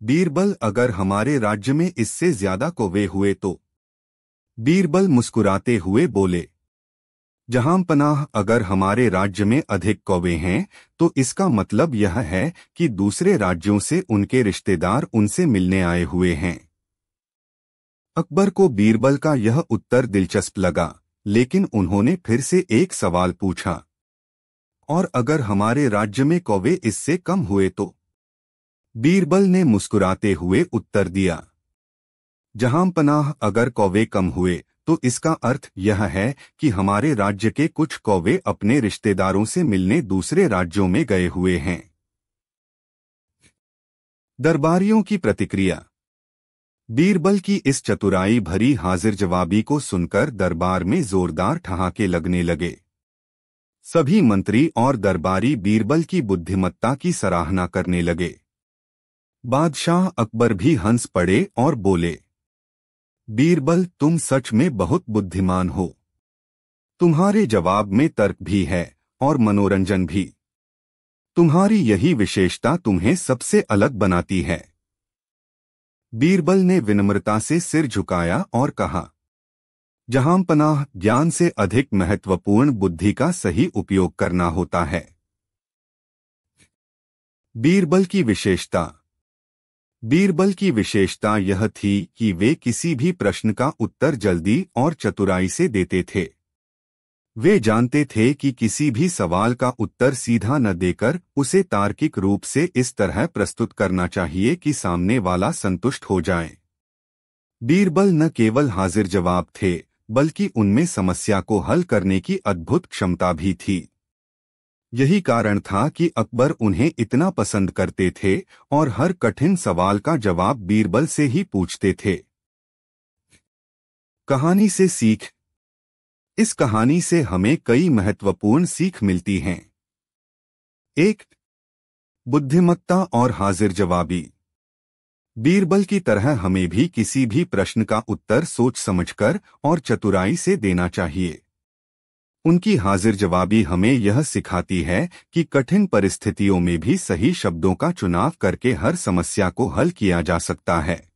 बीरबल, अगर हमारे राज्य में इससे ज्यादा कौवे हुए तो? बीरबल मुस्कुराते हुए बोले, जहांपनाह, अगर हमारे राज्य में अधिक कौवे हैं तो इसका मतलब यह है कि दूसरे राज्यों से उनके रिश्तेदार उनसे मिलने आए हुए हैं। अकबर को बीरबल का यह उत्तर दिलचस्प लगा, लेकिन उन्होंने फिर से एक सवाल पूछा, और अगर हमारे राज्य में कौवे इससे कम हुए तो? बीरबल ने मुस्कुराते हुए उत्तर दिया, जहांपनाह, अगर कौवे कम हुए तो इसका अर्थ यह है कि हमारे राज्य के कुछ कौवे अपने रिश्तेदारों से मिलने दूसरे राज्यों में गए हुए हैं। दरबारियों की प्रतिक्रिया। बीरबल की इस चतुराई भरी हाजिर जवाबी को सुनकर दरबार में जोरदार ठहाके लगने लगे। सभी मंत्री और दरबारी बीरबल की बुद्धिमत्ता की सराहना करने लगे। बादशाह अकबर भी हंस पड़े और बोले, बीरबल, तुम सच में बहुत बुद्धिमान हो। तुम्हारे जवाब में तर्क भी है और मनोरंजन भी। तुम्हारी यही विशेषता तुम्हें सबसे अलग बनाती है। बीरबल ने विनम्रता से सिर झुकाया और कहा, जहांपनाह, ज्ञान से अधिक महत्वपूर्ण बुद्धि का सही उपयोग करना होता है। बीरबल की विशेषता। बीरबल की विशेषता यह थी कि वे किसी भी प्रश्न का उत्तर जल्दी और चतुराई से देते थे। वे जानते थे कि किसी भी सवाल का उत्तर सीधा न देकर उसे तार्किक रूप से इस तरह प्रस्तुत करना चाहिए कि सामने वाला संतुष्ट हो जाए। बीरबल न केवल हाजिर जवाब थे, बल्कि उनमें समस्या को हल करने की अद्भुत क्षमता भी थी। यही कारण था कि अकबर उन्हें इतना पसंद करते थे और हर कठिन सवाल का जवाब बीरबल से ही पूछते थे। कहानी से सीख। इस कहानी से हमें कई महत्वपूर्ण सीख मिलती हैं। 1. बुद्धिमत्ता और हाजिर जवाबी। बीरबल की तरह हमें भी किसी भी प्रश्न का उत्तर सोच समझकर और चतुराई से देना चाहिए। उनकी हाजिर जवाबी हमें यह सिखाती है कि कठिन परिस्थितियों में भी सही शब्दों का चुनाव करके हर समस्या को हल किया जा सकता है।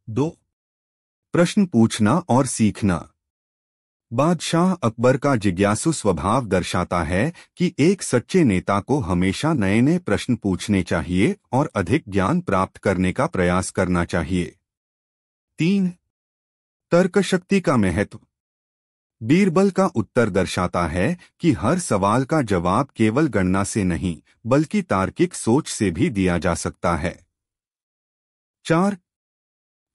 2. प्रश्न पूछना और सीखना। बादशाह अकबर का जिज्ञासु स्वभाव दर्शाता है कि एक सच्चे नेता को हमेशा नए नए प्रश्न पूछने चाहिए और अधिक ज्ञान प्राप्त करने का प्रयास करना चाहिए। 3. तर्कशक्ति का महत्व। बीरबल का उत्तर दर्शाता है कि हर सवाल का जवाब केवल गणना से नहीं बल्कि तार्किक सोच से भी दिया जा सकता है। 4.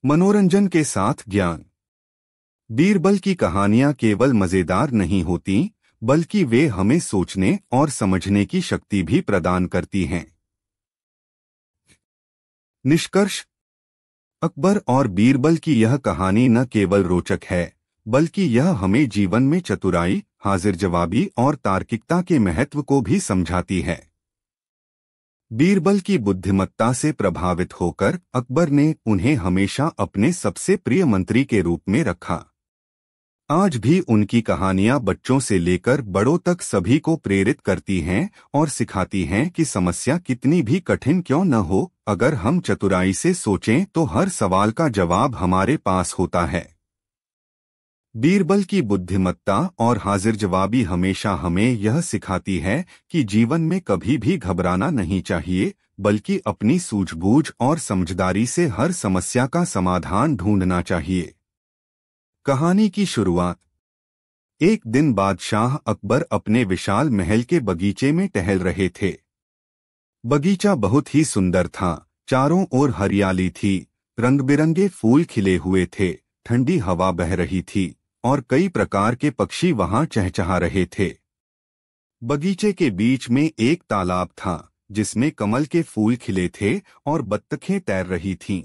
मनोरंजन के साथ ज्ञान। बीरबल की कहानियां केवल मजेदार नहीं होती बल्कि वे हमें सोचने और समझने की शक्ति भी प्रदान करती हैं। निष्कर्ष। अकबर और बीरबल की यह कहानी न केवल रोचक है बल्कि यह हमें जीवन में चतुराई, हाजिर जवाबी और तार्किकता के महत्व को भी समझाती है। बीरबल की बुद्धिमत्ता से प्रभावित होकर अकबर ने उन्हें हमेशा अपने सबसे प्रिय मंत्री के रूप में रखा। आज भी उनकी कहानियां बच्चों से लेकर बड़ों तक सभी को प्रेरित करती हैं और सिखाती हैं कि समस्या कितनी भी कठिन क्यों न हो, अगर हम चतुराई से सोचें तो हर सवाल का जवाब हमारे पास होता है। बीरबल की बुद्धिमत्ता और हाजिर जवाबी हमेशा हमें यह सिखाती है कि जीवन में कभी भी घबराना नहीं चाहिए बल्कि अपनी सूझबूझ और समझदारी से हर समस्या का समाधान ढूंढना चाहिए। कहानी की शुरुआत। एक दिन बादशाह अकबर अपने विशाल महल के बगीचे में टहल रहे थे। बगीचा बहुत ही सुंदर था, चारों ओर हरियाली थी, रंग-बिरंगे फूल खिले हुए थे, ठंडी हवा बह रही थी और कई प्रकार के पक्षी वहां चहचहा रहे थे। बगीचे के बीच में एक तालाब था जिसमें कमल के फूल खिले थे और बत्तखें तैर रही थीं।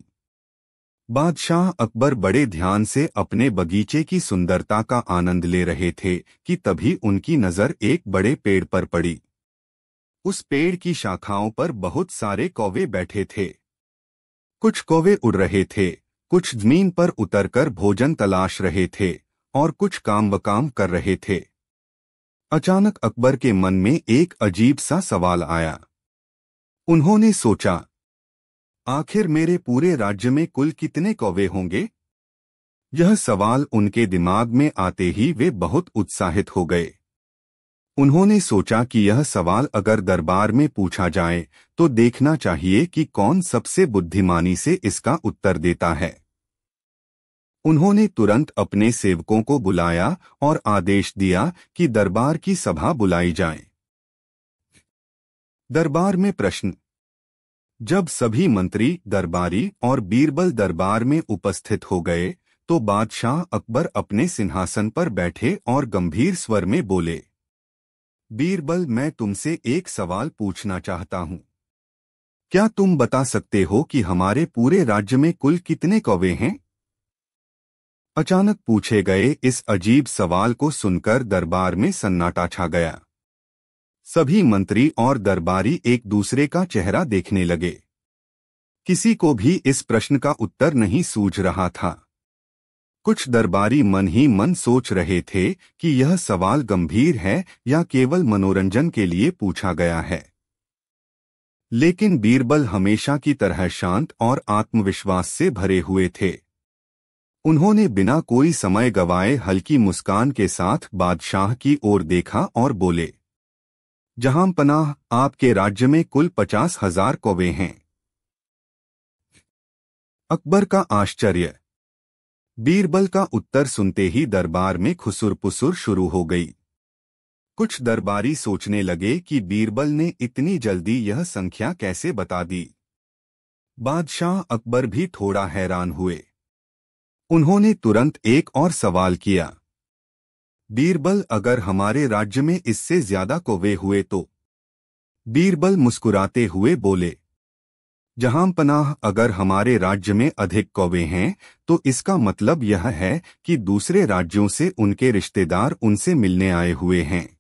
बादशाह अकबर बड़े ध्यान से अपने बगीचे की सुंदरता का आनंद ले रहे थे कि तभी उनकी नजर एक बड़े पेड़ पर पड़ी। उस पेड़ की शाखाओं पर बहुत सारे कौवे बैठे थे। कुछ कौवे उड़ रहे थे, कुछ जमीन पर उतरकर भोजन तलाश रहे थे और कुछ काम कर रहे थे। अचानक अकबर के मन में एक अजीब सा सवाल आया। उन्होंने सोचा, आखिर मेरे पूरे राज्य में कुल कितने कौवे होंगे? यह सवाल उनके दिमाग में आते ही वे बहुत उत्साहित हो गए। उन्होंने सोचा कि यह सवाल अगर दरबार में पूछा जाए तो देखना चाहिए कि कौन सबसे बुद्धिमानी से इसका उत्तर देता है। उन्होंने तुरंत अपने सेवकों को बुलाया और आदेश दिया कि दरबार की सभा बुलाई जाए। दरबार में प्रश्न। जब सभी मंत्री, दरबारी और बीरबल दरबार में उपस्थित हो गए तो बादशाह अकबर अपने सिंहासन पर बैठे और गंभीर स्वर में बोले, बीरबल, मैं तुमसे एक सवाल पूछना चाहता हूं। क्या तुम बता सकते हो कि हमारे पूरे राज्य में कुल कितने कौवे हैं? अचानक पूछे गए इस अजीब सवाल को सुनकर दरबार में सन्नाटा छा गया। सभी मंत्री और दरबारी एक दूसरे का चेहरा देखने लगे। किसी को भी इस प्रश्न का उत्तर नहीं सूझ रहा था। कुछ दरबारी मन ही मन सोच रहे थे कि यह सवाल गंभीर है या केवल मनोरंजन के लिए पूछा गया है। लेकिन बीरबल हमेशा की तरह शांत और आत्मविश्वास से भरे हुए थे। उन्होंने बिना कोई समय गवाए हल्की मुस्कान के साथ बादशाह की ओर देखा और बोले, जहांपनाह, आपके राज्य में कुल 50,000 कौवे हैं। अकबर का आश्चर्य। बीरबल का उत्तर सुनते ही दरबार में खुसुर-पुसुर शुरू हो गई। कुछ दरबारी सोचने लगे कि बीरबल ने इतनी जल्दी यह संख्या कैसे बता दी। बादशाह अकबर भी थोड़ा हैरान हुए। उन्होंने तुरंत एक और सवाल किया, बीरबल, अगर हमारे राज्य में इससे ज्यादा कौवे हुए तो? बीरबल मुस्कुराते हुए बोले, जहांपनाह, अगर हमारे राज्य में अधिक कौवे हैं तो इसका मतलब यह है कि दूसरे राज्यों से उनके रिश्तेदार उनसे मिलने आए हुए हैं।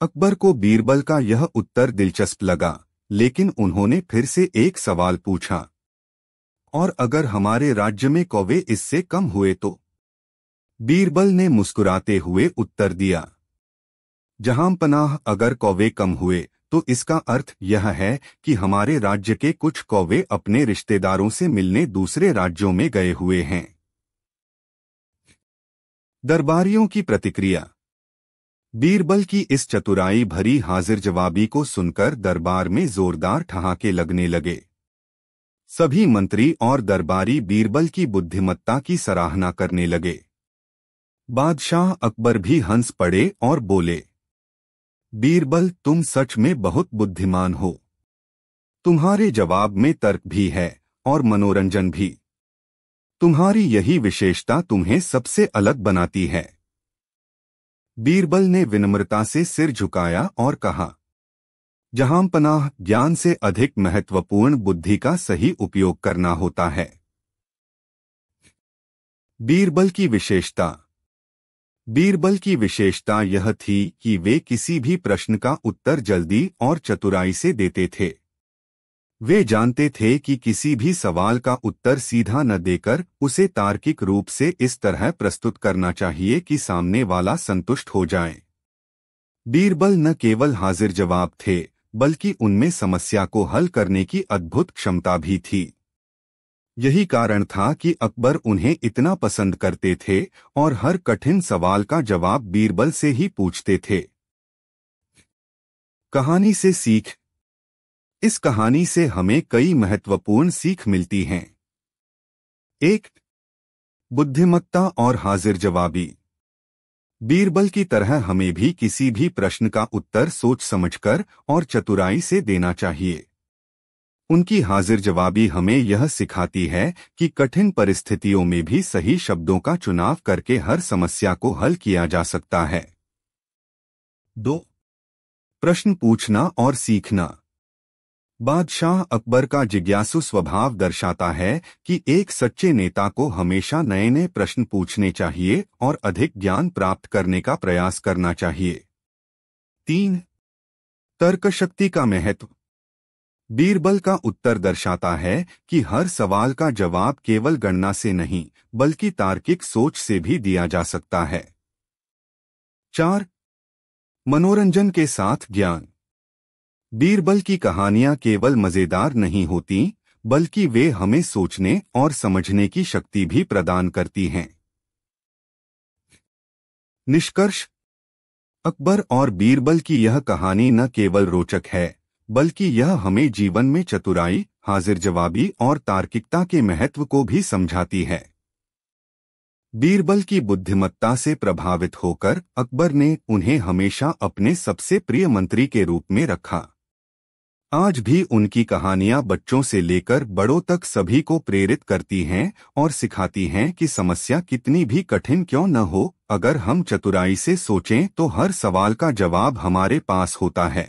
अकबर को बीरबल का यह उत्तर दिलचस्प लगा, लेकिन उन्होंने फिर से एक सवाल पूछा, और अगर हमारे राज्य में कौवे इससे कम हुए तो? बीरबल ने मुस्कुराते हुए उत्तर दिया, जहांपनाह, अगर कौवे कम हुए तो इसका अर्थ यह है कि हमारे राज्य के कुछ कौवे अपने रिश्तेदारों से मिलने दूसरे राज्यों में गए हुए हैं। दरबारियों की प्रतिक्रिया। बीरबल की इस चतुराई भरी हाजिर जवाबी को सुनकर दरबार में जोरदार ठहाके लगने लगे। सभी मंत्री और दरबारी बीरबल की बुद्धिमत्ता की सराहना करने लगे। बादशाह अकबर भी हंस पड़े और बोले, बीरबल, तुम सच में बहुत बुद्धिमान हो। तुम्हारे जवाब में तर्क भी है और मनोरंजन भी। तुम्हारी यही विशेषता तुम्हें सबसे अलग बनाती है। बीरबल ने विनम्रता से सिर झुकाया और कहा, जहांपनाह, ज्ञान से अधिक महत्वपूर्ण बुद्धि का सही उपयोग करना होता है। बीरबल की विशेषता। बीरबल की विशेषता यह थी कि वे किसी भी प्रश्न का उत्तर जल्दी और चतुराई से देते थे। वे जानते थे कि किसी भी सवाल का उत्तर सीधा न देकर उसे तार्किक रूप से इस तरह प्रस्तुत करना चाहिए कि सामने वाला संतुष्ट हो जाए। बीरबल न केवल हाजिर जवाब थे, बल्कि उनमें समस्या को हल करने की अद्भुत क्षमता भी थी। यही कारण था कि अकबर उन्हें इतना पसंद करते थे और हर कठिन सवाल का जवाब बीरबल से ही पूछते थे। कहानी से सीख। इस कहानी से हमें कई महत्वपूर्ण सीख मिलती हैं। 1. बुद्धिमत्ता और हाजिर जवाबी। बीरबल की तरह हमें भी किसी भी प्रश्न का उत्तर सोच समझकर और चतुराई से देना चाहिए। उनकी हाजिर जवाबी हमें यह सिखाती है कि कठिन परिस्थितियों में भी सही शब्दों का चुनाव करके हर समस्या को हल किया जा सकता है। 2. प्रश्न पूछना और सीखना। बादशाह अकबर का जिज्ञासु स्वभाव दर्शाता है कि एक सच्चे नेता को हमेशा नए नए प्रश्न पूछने चाहिए और अधिक ज्ञान प्राप्त करने का प्रयास करना चाहिए। 3. तर्कशक्ति का महत्व। बीरबल का उत्तर दर्शाता है कि हर सवाल का जवाब केवल गणना से नहीं, बल्कि तार्किक सोच से भी दिया जा सकता है। 4. मनोरंजन के साथ ज्ञान। बीरबल की कहानियां केवल मजेदार नहीं होती, बल्कि वे हमें सोचने और समझने की शक्ति भी प्रदान करती हैं। निष्कर्ष। अकबर और बीरबल की यह कहानी न केवल रोचक है, बल्कि यह हमें जीवन में चतुराई, हाजिर जवाबी और तार्किकता के महत्व को भी समझाती है। बीरबल की बुद्धिमत्ता से प्रभावित होकर अकबर ने उन्हें हमेशा अपने सबसे प्रिय मंत्री के रूप में रखा। आज भी उनकी कहानियां बच्चों से लेकर बड़ों तक सभी को प्रेरित करती हैं और सिखाती हैं कि समस्या कितनी भी कठिन क्यों न हो, अगर हम चतुराई से सोचें तो हर सवाल का जवाब हमारे पास होता है।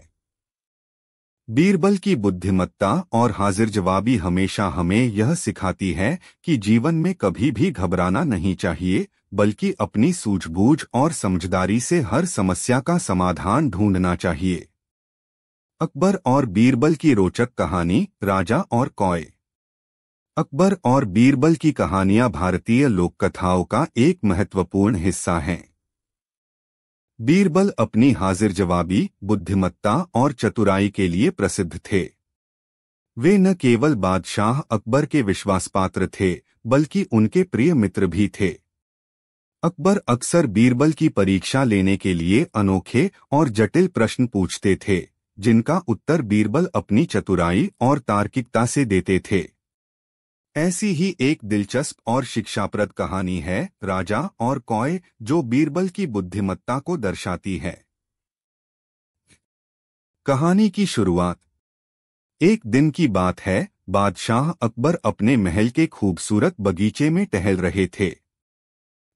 बीरबल की बुद्धिमत्ता और हाजिर जवाबी हमेशा हमें यह सिखाती है कि जीवन में कभी भी घबराना नहीं चाहिए, बल्कि अपनी सूझबूझ और समझदारी से हर समस्या का समाधान ढूंढना चाहिए। अकबर और बीरबल की रोचक कहानी, राजा और कौए। अकबर और बीरबल की कहानियां भारतीय लोककथाओं का एक महत्वपूर्ण हिस्सा हैं। बीरबल अपनी हाजिर जवाबी, बुद्धिमत्ता और चतुराई के लिए प्रसिद्ध थे। वे न केवल बादशाह अकबर के विश्वासपात्र थे, बल्कि उनके प्रिय मित्र भी थे। अकबर अक्सर बीरबल की परीक्षा लेने के लिए अनोखे और जटिल प्रश्न पूछते थे, जिनका उत्तर बीरबल अपनी चतुराई और तार्किकता से देते थे। ऐसी ही एक दिलचस्प और शिक्षाप्रद कहानी है राजा और कौए, जो बीरबल की बुद्धिमत्ता को दर्शाती है। कहानी की शुरुआत। एक दिन की बात है, बादशाह अकबर अपने महल के खूबसूरत बगीचे में टहल रहे थे।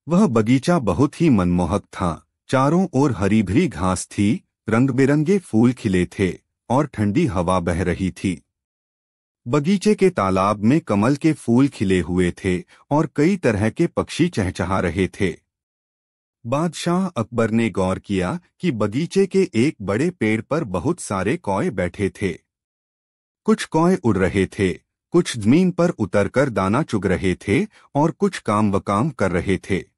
वह बगीचा बहुत ही मनमोहक था। चारों ओर हरी भरी घास थी, रंग बिरंगे फूल खिले थे और ठंडी हवा बह रही थी। बगीचे के तालाब में कमल के फूल खिले हुए थे और कई तरह के पक्षी चहचहा रहे थे। बादशाह अकबर ने गौर किया कि बगीचे के एक बड़े पेड़ पर बहुत सारे कौए बैठे थे। कुछ कौए उड़ रहे थे, कुछ जमीन पर उतरकर दाना चुग रहे थे और कुछ काम कर रहे थे।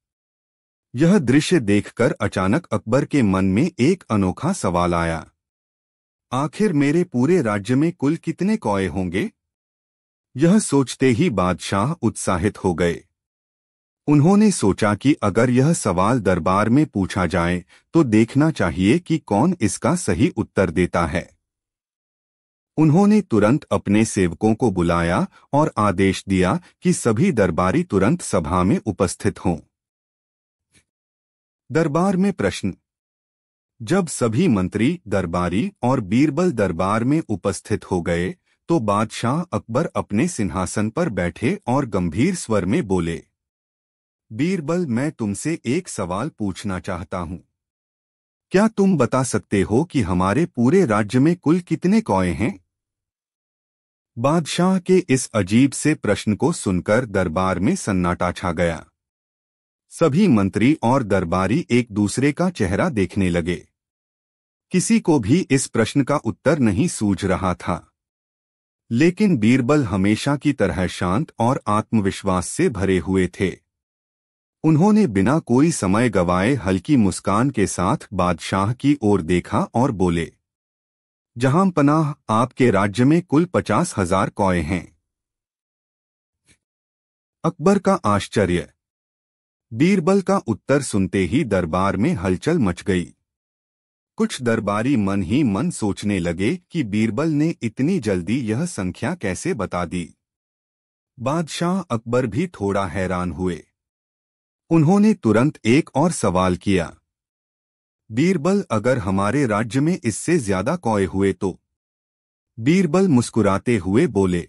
यह दृश्य देखकर अचानक अकबर के मन में एक अनोखा सवाल आया। आखिर मेरे पूरे राज्य में कुल कितने कौए होंगे? यह सोचते ही बादशाह उत्साहित हो गए। उन्होंने सोचा कि अगर यह सवाल दरबार में पूछा जाए तो देखना चाहिए कि कौन इसका सही उत्तर देता है। उन्होंने तुरंत अपने सेवकों को बुलाया और आदेश दिया कि सभी दरबारी तुरंत सभा में उपस्थित हों। दरबार में प्रश्न। जब सभी मंत्री, दरबारी और बीरबल दरबार में उपस्थित हो गए तो बादशाह अकबर अपने सिंहासन पर बैठे और गंभीर स्वर में बोले, बीरबल, मैं तुमसे एक सवाल पूछना चाहता हूं। क्या तुम बता सकते हो कि हमारे पूरे राज्य में कुल कितने कौए हैं? बादशाह के इस अजीब से प्रश्न को सुनकर दरबार में सन्नाटा छा गया। सभी मंत्री और दरबारी एक दूसरे का चेहरा देखने लगे। किसी को भी इस प्रश्न का उत्तर नहीं सूझ रहा था। लेकिन बीरबल हमेशा की तरह शांत और आत्मविश्वास से भरे हुए थे। उन्होंने बिना कोई समय गवाए हल्की मुस्कान के साथ बादशाह की ओर देखा और बोले, जहांपनाह, आपके राज्य में कुल 50,000 कौए हैं। अकबर का आश्चर्य। बीरबल का उत्तर सुनते ही दरबार में हलचल मच गई। कुछ दरबारी मन ही मन सोचने लगे कि बीरबल ने इतनी जल्दी यह संख्या कैसे बता दी। बादशाह अकबर भी थोड़ा हैरान हुए। उन्होंने तुरंत एक और सवाल किया, बीरबल, अगर हमारे राज्य में इससे ज्यादा कौए हुए तो? बीरबल मुस्कुराते हुए बोले,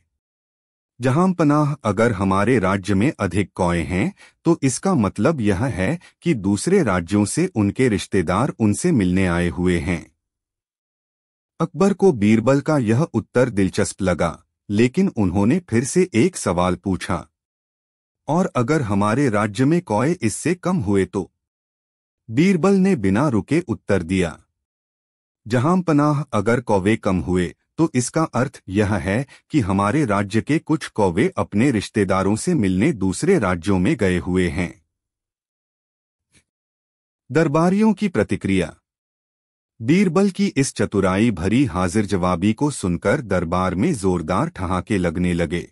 जहांपनाह, अगर हमारे राज्य में अधिक कौए हैं तो इसका मतलब यह है कि दूसरे राज्यों से उनके रिश्तेदार उनसे मिलने आए हुए हैं। अकबर को बीरबल का यह उत्तर दिलचस्प लगा, लेकिन उन्होंने फिर से एक सवाल पूछा, और अगर हमारे राज्य में कौए इससे कम हुए तो? बीरबल ने बिना रुके उत्तर दिया, जहांपनाह, अगर कौवे कम हुए तो इसका अर्थ यह है कि हमारे राज्य के कुछ कौवे अपने रिश्तेदारों से मिलने दूसरे राज्यों में गए हुए हैं। दरबारियों की प्रतिक्रिया। बीरबल की इस चतुराई भरी हाजिर जवाबी को सुनकर दरबार में जोरदार ठहाके लगने लगे।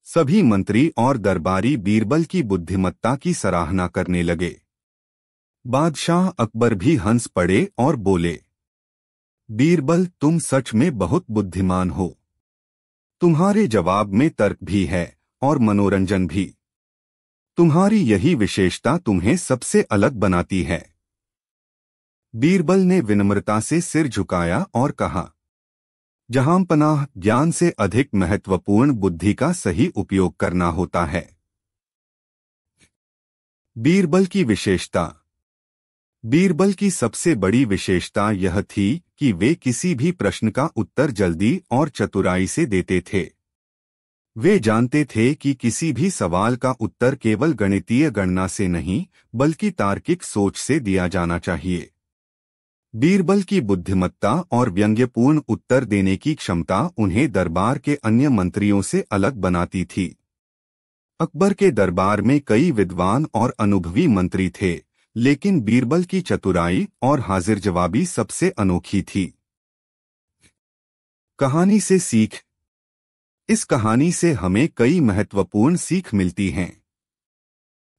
सभी मंत्री और दरबारी बीरबल की बुद्धिमत्ता की सराहना करने लगे। बादशाह अकबर भी हंस पड़े और बोले, बीरबल, तुम सच में बहुत बुद्धिमान हो। तुम्हारे जवाब में तर्क भी है और मनोरंजन भी। तुम्हारी यही विशेषता तुम्हें सबसे अलग बनाती है। बीरबल ने विनम्रता से सिर झुकाया और कहा, जहांपनाह, ज्ञान से अधिक महत्वपूर्ण बुद्धि का सही उपयोग करना होता है। बीरबल की विशेषता। बीरबल की सबसे बड़ी विशेषता यह थी कि वे किसी भी प्रश्न का उत्तर जल्दी और चतुराई से देते थे। वे जानते थे कि किसी भी सवाल का उत्तर केवल गणितीय गणना से नहीं, बल्कि तार्किक सोच से दिया जाना चाहिए। बीरबल की बुद्धिमत्ता और व्यंग्यपूर्ण उत्तर देने की क्षमता उन्हें दरबार के अन्य मंत्रियों से अलग बनाती थी। अकबर के दरबार में कई विद्वान और अनुभवी मंत्री थे, लेकिन बीरबल की चतुराई और हाजिर जवाबी सबसे अनोखी थी। कहानी से सीख। इस कहानी से हमें कई महत्वपूर्ण सीख मिलती हैं।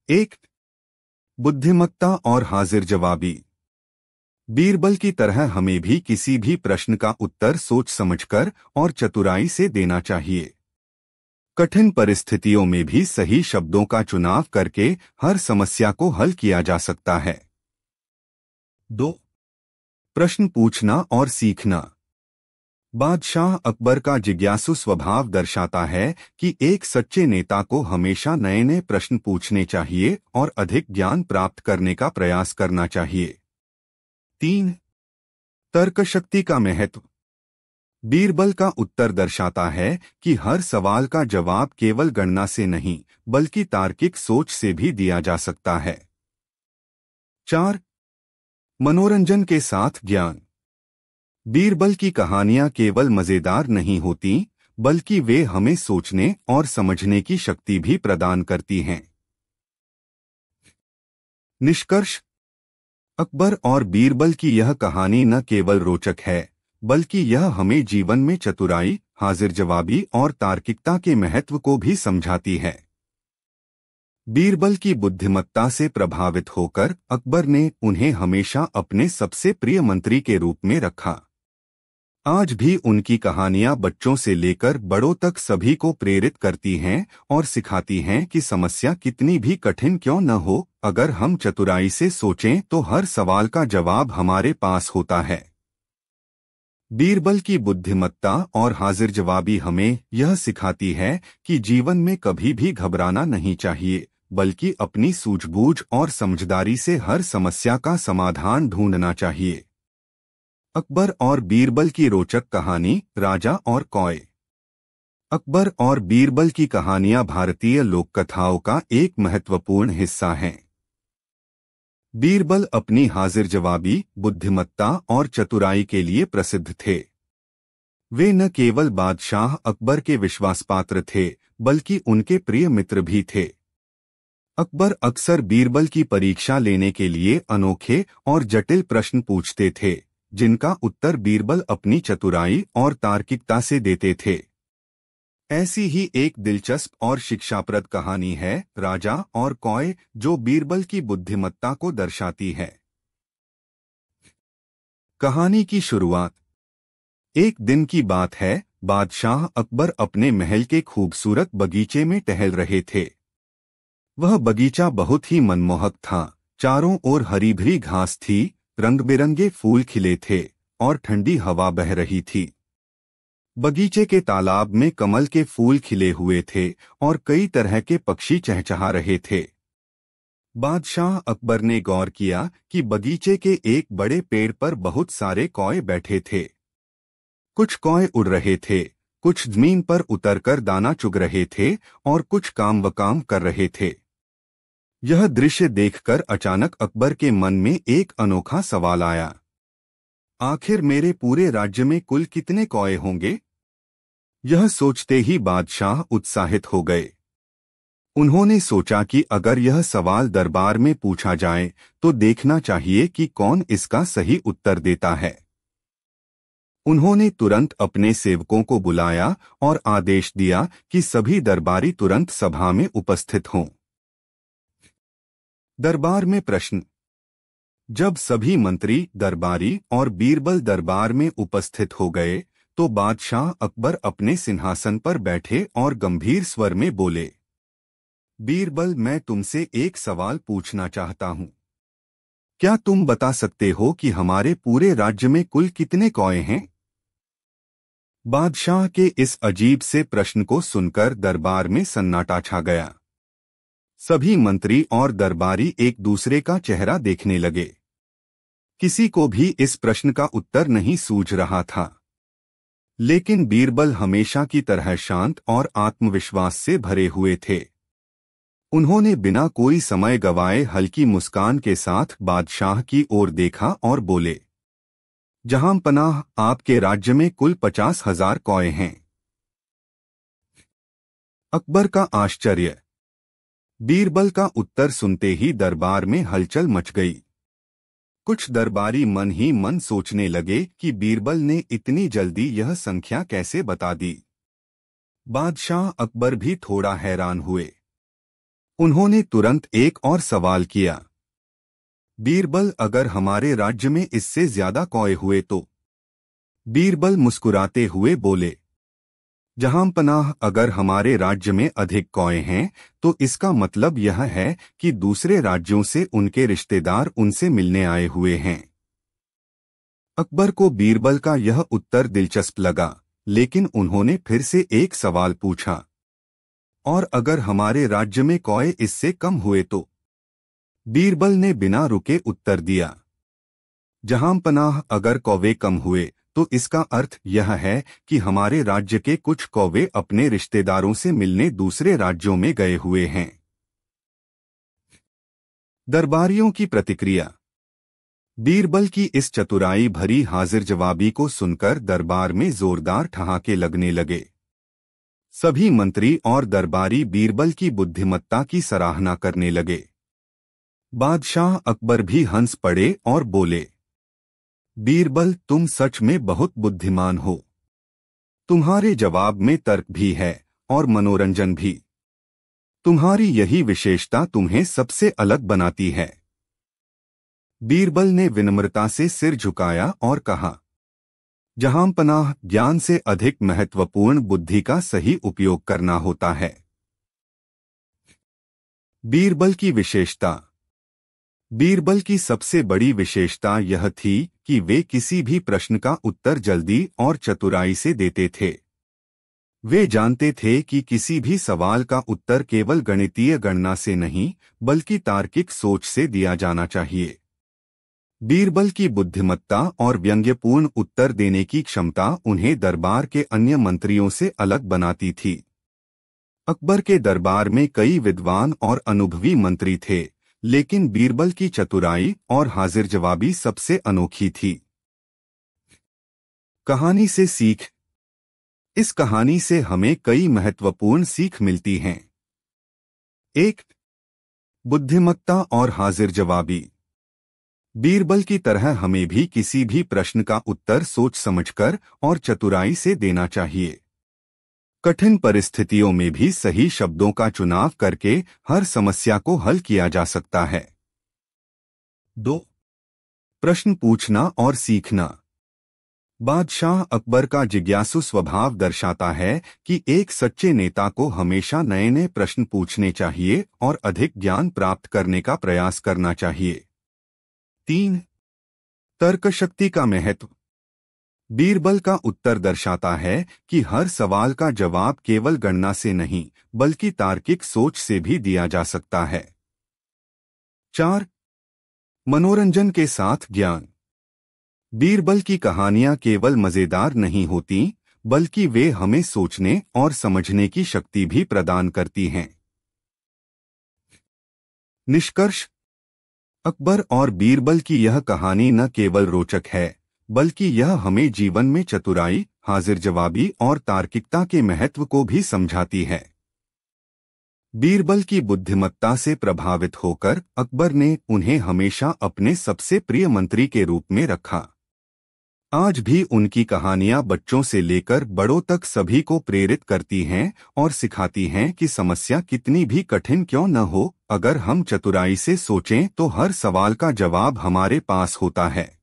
1. बुद्धिमत्ता और हाजिर जवाबी। बीरबल की तरह हमें भी किसी भी प्रश्न का उत्तर सोच समझकर और चतुराई से देना चाहिए। कठिन परिस्थितियों में भी सही शब्दों का चुनाव करके हर समस्या को हल किया जा सकता है। 2. प्रश्न पूछना और सीखना। बादशाह अकबर का जिज्ञासु स्वभाव दर्शाता है कि एक सच्चे नेता को हमेशा नए नए प्रश्न पूछने चाहिए और अधिक ज्ञान प्राप्त करने का प्रयास करना चाहिए। 3. तर्कशक्ति का महत्व। बीरबल का उत्तर दर्शाता है कि हर सवाल का जवाब केवल गणना से नहीं, बल्कि तार्किक सोच से भी दिया जा सकता है। 4. मनोरंजन के साथ ज्ञान। बीरबल की कहानियां केवल मजेदार नहीं होती, बल्कि वे हमें सोचने और समझने की शक्ति भी प्रदान करती हैं। निष्कर्ष। अकबर और बीरबल की यह कहानी न केवल रोचक है, बल्कि यह हमें जीवन में चतुराई, हाजिर जवाबी और तार्किकता के महत्व को भी समझाती है। बीरबल की बुद्धिमत्ता से प्रभावित होकर अकबर ने उन्हें हमेशा अपने सबसे प्रिय मंत्री के रूप में रखा। आज भी उनकी कहानियां बच्चों से लेकर बड़ों तक सभी को प्रेरित करती हैं और सिखाती हैं कि समस्या कितनी भी कठिन क्यों न हो, अगर हम चतुराई से सोचें तो हर सवाल का जवाब हमारे पास होता है। बीरबल की बुद्धिमत्ता और हाजिर जवाबी हमें यह सिखाती है कि जीवन में कभी भी घबराना नहीं चाहिए, बल्कि अपनी सूझबूझ और समझदारी से हर समस्या का समाधान ढूंढना चाहिए। अकबर और बीरबल की रोचक कहानी, राजा और कौए। अकबर और बीरबल की कहानियां भारतीय लोककथाओं का एक महत्वपूर्ण हिस्सा हैं। बीरबल अपनी हाजिर जवाबी, बुद्धिमत्ता और चतुराई के लिए प्रसिद्ध थे। वे न केवल बादशाह अकबर के विश्वासपात्र थे, बल्कि उनके प्रिय मित्र भी थे। अकबर अक्सर बीरबल की परीक्षा लेने के लिए अनोखे और जटिल प्रश्न पूछते थे, जिनका उत्तर बीरबल अपनी चतुराई और तार्किकता से देते थे। ऐसी ही एक दिलचस्प और शिक्षाप्रद कहानी है राजा और कौए, जो बीरबल की बुद्धिमत्ता को दर्शाती है। कहानी की शुरुआत। एक दिन की बात है, बादशाह अकबर अपने महल के खूबसूरत बगीचे में टहल रहे थे। वह बगीचा बहुत ही मनमोहक था। चारों ओर हरी भरी घास थी, रंग बिरंगे फूल खिले थे और ठंडी हवा बह रही थी। बगीचे के तालाब में कमल के फूल खिले हुए थे और कई तरह के पक्षी चहचहा रहे थे। बादशाह अकबर ने गौर किया कि बगीचे के एक बड़े पेड़ पर बहुत सारे कौए बैठे थे। कुछ कौए उड़ रहे थे, कुछ जमीन पर उतरकर दाना चुग रहे थे और कुछ काम वकाम कर रहे थे। यह दृश्य देखकर अचानक अकबर के मन में एक अनोखा सवाल आया। आखिर मेरे पूरे राज्य में कुल कितने कौए होंगे? यह सोचते ही बादशाह उत्साहित हो गए। उन्होंने सोचा कि अगर यह सवाल दरबार में पूछा जाए तो देखना चाहिए कि कौन इसका सही उत्तर देता है। उन्होंने तुरंत अपने सेवकों को बुलाया और आदेश दिया कि सभी दरबारी तुरंत सभा में उपस्थित हों। दरबार में प्रश्न। जब सभी मंत्री, दरबारी और बीरबल दरबार में उपस्थित हो गए तो बादशाह अकबर अपने सिंहासन पर बैठे और गंभीर स्वर में बोले, बीरबल, मैं तुमसे एक सवाल पूछना चाहता हूं। क्या तुम बता सकते हो कि हमारे पूरे राज्य में कुल कितने कौए हैं? बादशाह के इस अजीब से प्रश्न को सुनकर दरबार में सन्नाटा छा गया। सभी मंत्री और दरबारी एक दूसरे का चेहरा देखने लगे। किसी को भी इस प्रश्न का उत्तर नहीं सूझ रहा था। लेकिन बीरबल हमेशा की तरह शांत और आत्मविश्वास से भरे हुए थे। उन्होंने बिना कोई समय गवाए हल्की मुस्कान के साथ बादशाह की ओर देखा और बोले, जहांपनाह, आपके राज्य में कुल 50,000 कौए हैं। अकबर का आश्चर्य। बीरबल का उत्तर सुनते ही दरबार में हलचल मच गई। कुछ दरबारी मन ही मन सोचने लगे कि बीरबल ने इतनी जल्दी यह संख्या कैसे बता दी। बादशाह अकबर भी थोड़ा हैरान हुए। उन्होंने तुरंत एक और सवाल किया, बीरबल, अगर हमारे राज्य में इससे ज्यादा कौए हुए तो? बीरबल मुस्कुराते हुए बोले, जहांपनाह, अगर हमारे राज्य में अधिक कौए हैं तो इसका मतलब यह है कि दूसरे राज्यों से उनके रिश्तेदार उनसे मिलने आए हुए हैं। अकबर को बीरबल का यह उत्तर दिलचस्प लगा, लेकिन उन्होंने फिर से एक सवाल पूछा, और अगर हमारे राज्य में कौए इससे कम हुए तो? बीरबल ने बिना रुके उत्तर दिया, जहांपनाह, अगर कौवे कम हुए तो इसका अर्थ यह है कि हमारे राज्य के कुछ कौवे अपने रिश्तेदारों से मिलने दूसरे राज्यों में गए हुए हैं। दरबारियों की प्रतिक्रिया। बीरबल की इस चतुराई भरी हाजिर जवाबी को सुनकर दरबार में जोरदार ठहाके लगने लगे। सभी मंत्री और दरबारी बीरबल की बुद्धिमत्ता की सराहना करने लगे। बादशाह अकबर भी हंस पड़े और बोले, बीरबल, तुम सच में बहुत बुद्धिमान हो। तुम्हारे जवाब में तर्क भी है और मनोरंजन भी। तुम्हारी यही विशेषता तुम्हें सबसे अलग बनाती है। बीरबल ने विनम्रता से सिर झुकाया और कहा, जहांपनाह, ज्ञान से अधिक महत्वपूर्ण बुद्धि का सही उपयोग करना होता है। बीरबल की विशेषता। बीरबल की सबसे बड़ी विशेषता यह थी कि वे किसी भी प्रश्न का उत्तर जल्दी और चतुराई से देते थे। वे जानते थे कि किसी भी सवाल का उत्तर केवल गणितीय गणना से नहीं, बल्कि तार्किक सोच से दिया जाना चाहिए। बीरबल की बुद्धिमत्ता और व्यंग्यपूर्ण उत्तर देने की क्षमता उन्हें दरबार के अन्य मंत्रियों से अलग बनाती थी। अकबर के दरबार में कई विद्वान और अनुभवी मंत्री थे, लेकिन बीरबल की चतुराई और हाजिर जवाबी सबसे अनोखी थी। कहानी से सीख। इस कहानी से हमें कई महत्वपूर्ण सीख मिलती हैं। 1. बुद्धिमत्ता और हाजिर जवाबी। बीरबल की तरह हमें भी किसी भी प्रश्न का उत्तर सोच समझकर और चतुराई से देना चाहिए। कठिन परिस्थितियों में भी सही शब्दों का चुनाव करके हर समस्या को हल किया जा सकता है। 2. प्रश्न पूछना और सीखना। बादशाह अकबर का जिज्ञासु स्वभाव दर्शाता है कि एक सच्चे नेता को हमेशा नए नए प्रश्न पूछने चाहिए और अधिक ज्ञान प्राप्त करने का प्रयास करना चाहिए। 3. तर्कशक्ति का महत्व। बीरबल का उत्तर दर्शाता है कि हर सवाल का जवाब केवल गणना से नहीं, बल्कि तार्किक सोच से भी दिया जा सकता है। 4. मनोरंजन के साथ ज्ञान। बीरबल की कहानियां केवल मजेदार नहीं होती, बल्कि वे हमें सोचने और समझने की शक्ति भी प्रदान करती हैं। निष्कर्ष। अकबर और बीरबल की यह कहानी न केवल रोचक है, बल्कि यह हमें जीवन में चतुराई, हाजिर जवाबी और तार्किकता के महत्व को भी समझाती है। बीरबल की बुद्धिमत्ता से प्रभावित होकर अकबर ने उन्हें हमेशा अपने सबसे प्रिय मंत्री के रूप में रखा। आज भी उनकी कहानियां बच्चों से लेकर बड़ों तक सभी को प्रेरित करती हैं और सिखाती हैं कि समस्या कितनी भी कठिन क्यों न हो, अगर हम चतुराई से सोचें तो हर सवाल का जवाब हमारे पास होता है।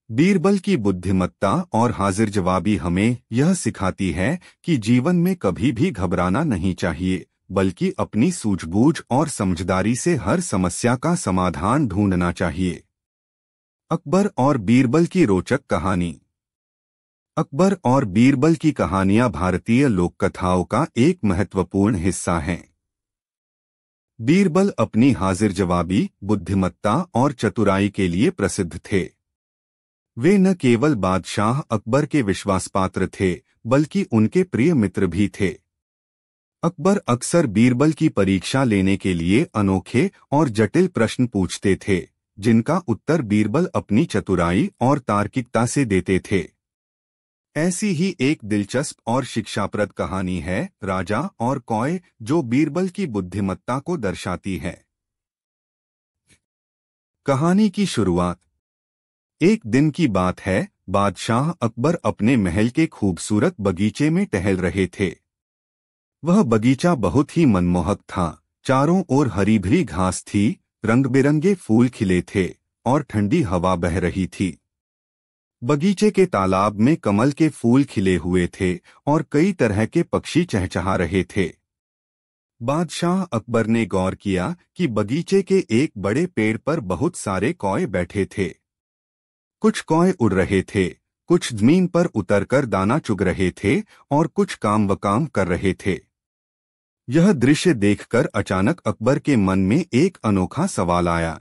बीरबल की बुद्धिमत्ता और हाजिर जवाबी हमें यह सिखाती है कि जीवन में कभी भी घबराना नहीं चाहिए, बल्कि अपनी सूझबूझ और समझदारी से हर समस्या का समाधान ढूंढना चाहिए। अकबर और बीरबल की रोचक कहानी। अकबर और बीरबल की कहानियां भारतीय लोककथाओं का एक महत्वपूर्ण हिस्सा हैं। बीरबल अपनी हाजिर जवाबी, बुद्धिमत्ता और चतुराई के लिए प्रसिद्ध थे। वे न केवल बादशाह अकबर के विश्वासपात्र थे, बल्कि उनके प्रिय मित्र भी थे। अकबर अक्सर बीरबल की परीक्षा लेने के लिए अनोखे और जटिल प्रश्न पूछते थे, जिनका उत्तर बीरबल अपनी चतुराई और तार्किकता से देते थे। ऐसी ही एक दिलचस्प और शिक्षाप्रद कहानी है राजा और कौए, जो बीरबल की बुद्धिमत्ता को दर्शाती है। कहानी की शुरुआत। एक दिन की बात है, बादशाह अकबर अपने महल के खूबसूरत बगीचे में टहल रहे थे। वह बगीचा बहुत ही मनमोहक था। चारों ओर हरी भरी घास थी, रंग बिरंगे फूल खिले थे और ठंडी हवा बह रही थी। बगीचे के तालाब में कमल के फूल खिले हुए थे और कई तरह के पक्षी चहचहा रहे थे। बादशाह अकबर ने गौर किया कि बगीचे के एक बड़े पेड़ पर बहुत सारे कौए बैठे थे। कुछ कौए उड़ रहे थे, कुछ जमीन पर उतरकर दाना चुग रहे थे और कुछ काम कर रहे थे। यह दृश्य देखकर अचानक अकबर के मन में एक अनोखा सवाल आया।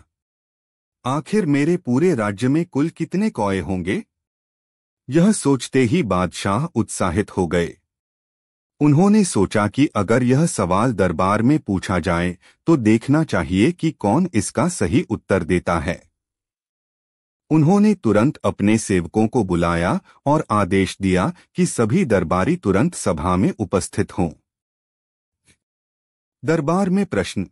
आखिर मेरे पूरे राज्य में कुल कितने कौए होंगे? यह सोचते ही बादशाह उत्साहित हो गए। उन्होंने सोचा कि अगर यह सवाल दरबार में पूछा जाए तो देखना चाहिए कि कौन इसका सही उत्तर देता है। उन्होंने तुरंत अपने सेवकों को बुलाया और आदेश दिया कि सभी दरबारी तुरंत सभा में उपस्थित हों। दरबार में प्रश्न।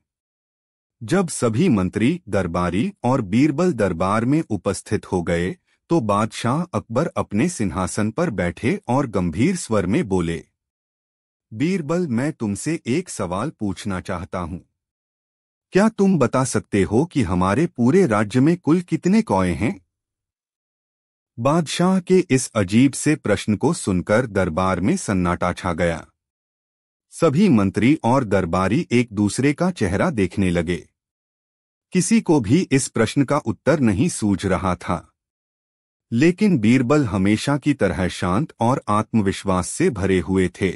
जब सभी मंत्री, दरबारी और बीरबल दरबार में उपस्थित हो गए, तो बादशाह अकबर अपने सिंहासन पर बैठे और गंभीर स्वर में बोले, बीरबल, मैं तुमसे एक सवाल पूछना चाहता हूँ। क्या तुम बता सकते हो कि हमारे पूरे राज्य में कुल कितने कौए हैं? बादशाह के इस अजीब से प्रश्न को सुनकर दरबार में सन्नाटा छा गया। सभी मंत्री और दरबारी एक दूसरे का चेहरा देखने लगे। किसी को भी इस प्रश्न का उत्तर नहीं सूझ रहा था। लेकिन बीरबल हमेशा की तरह शांत और आत्मविश्वास से भरे हुए थे।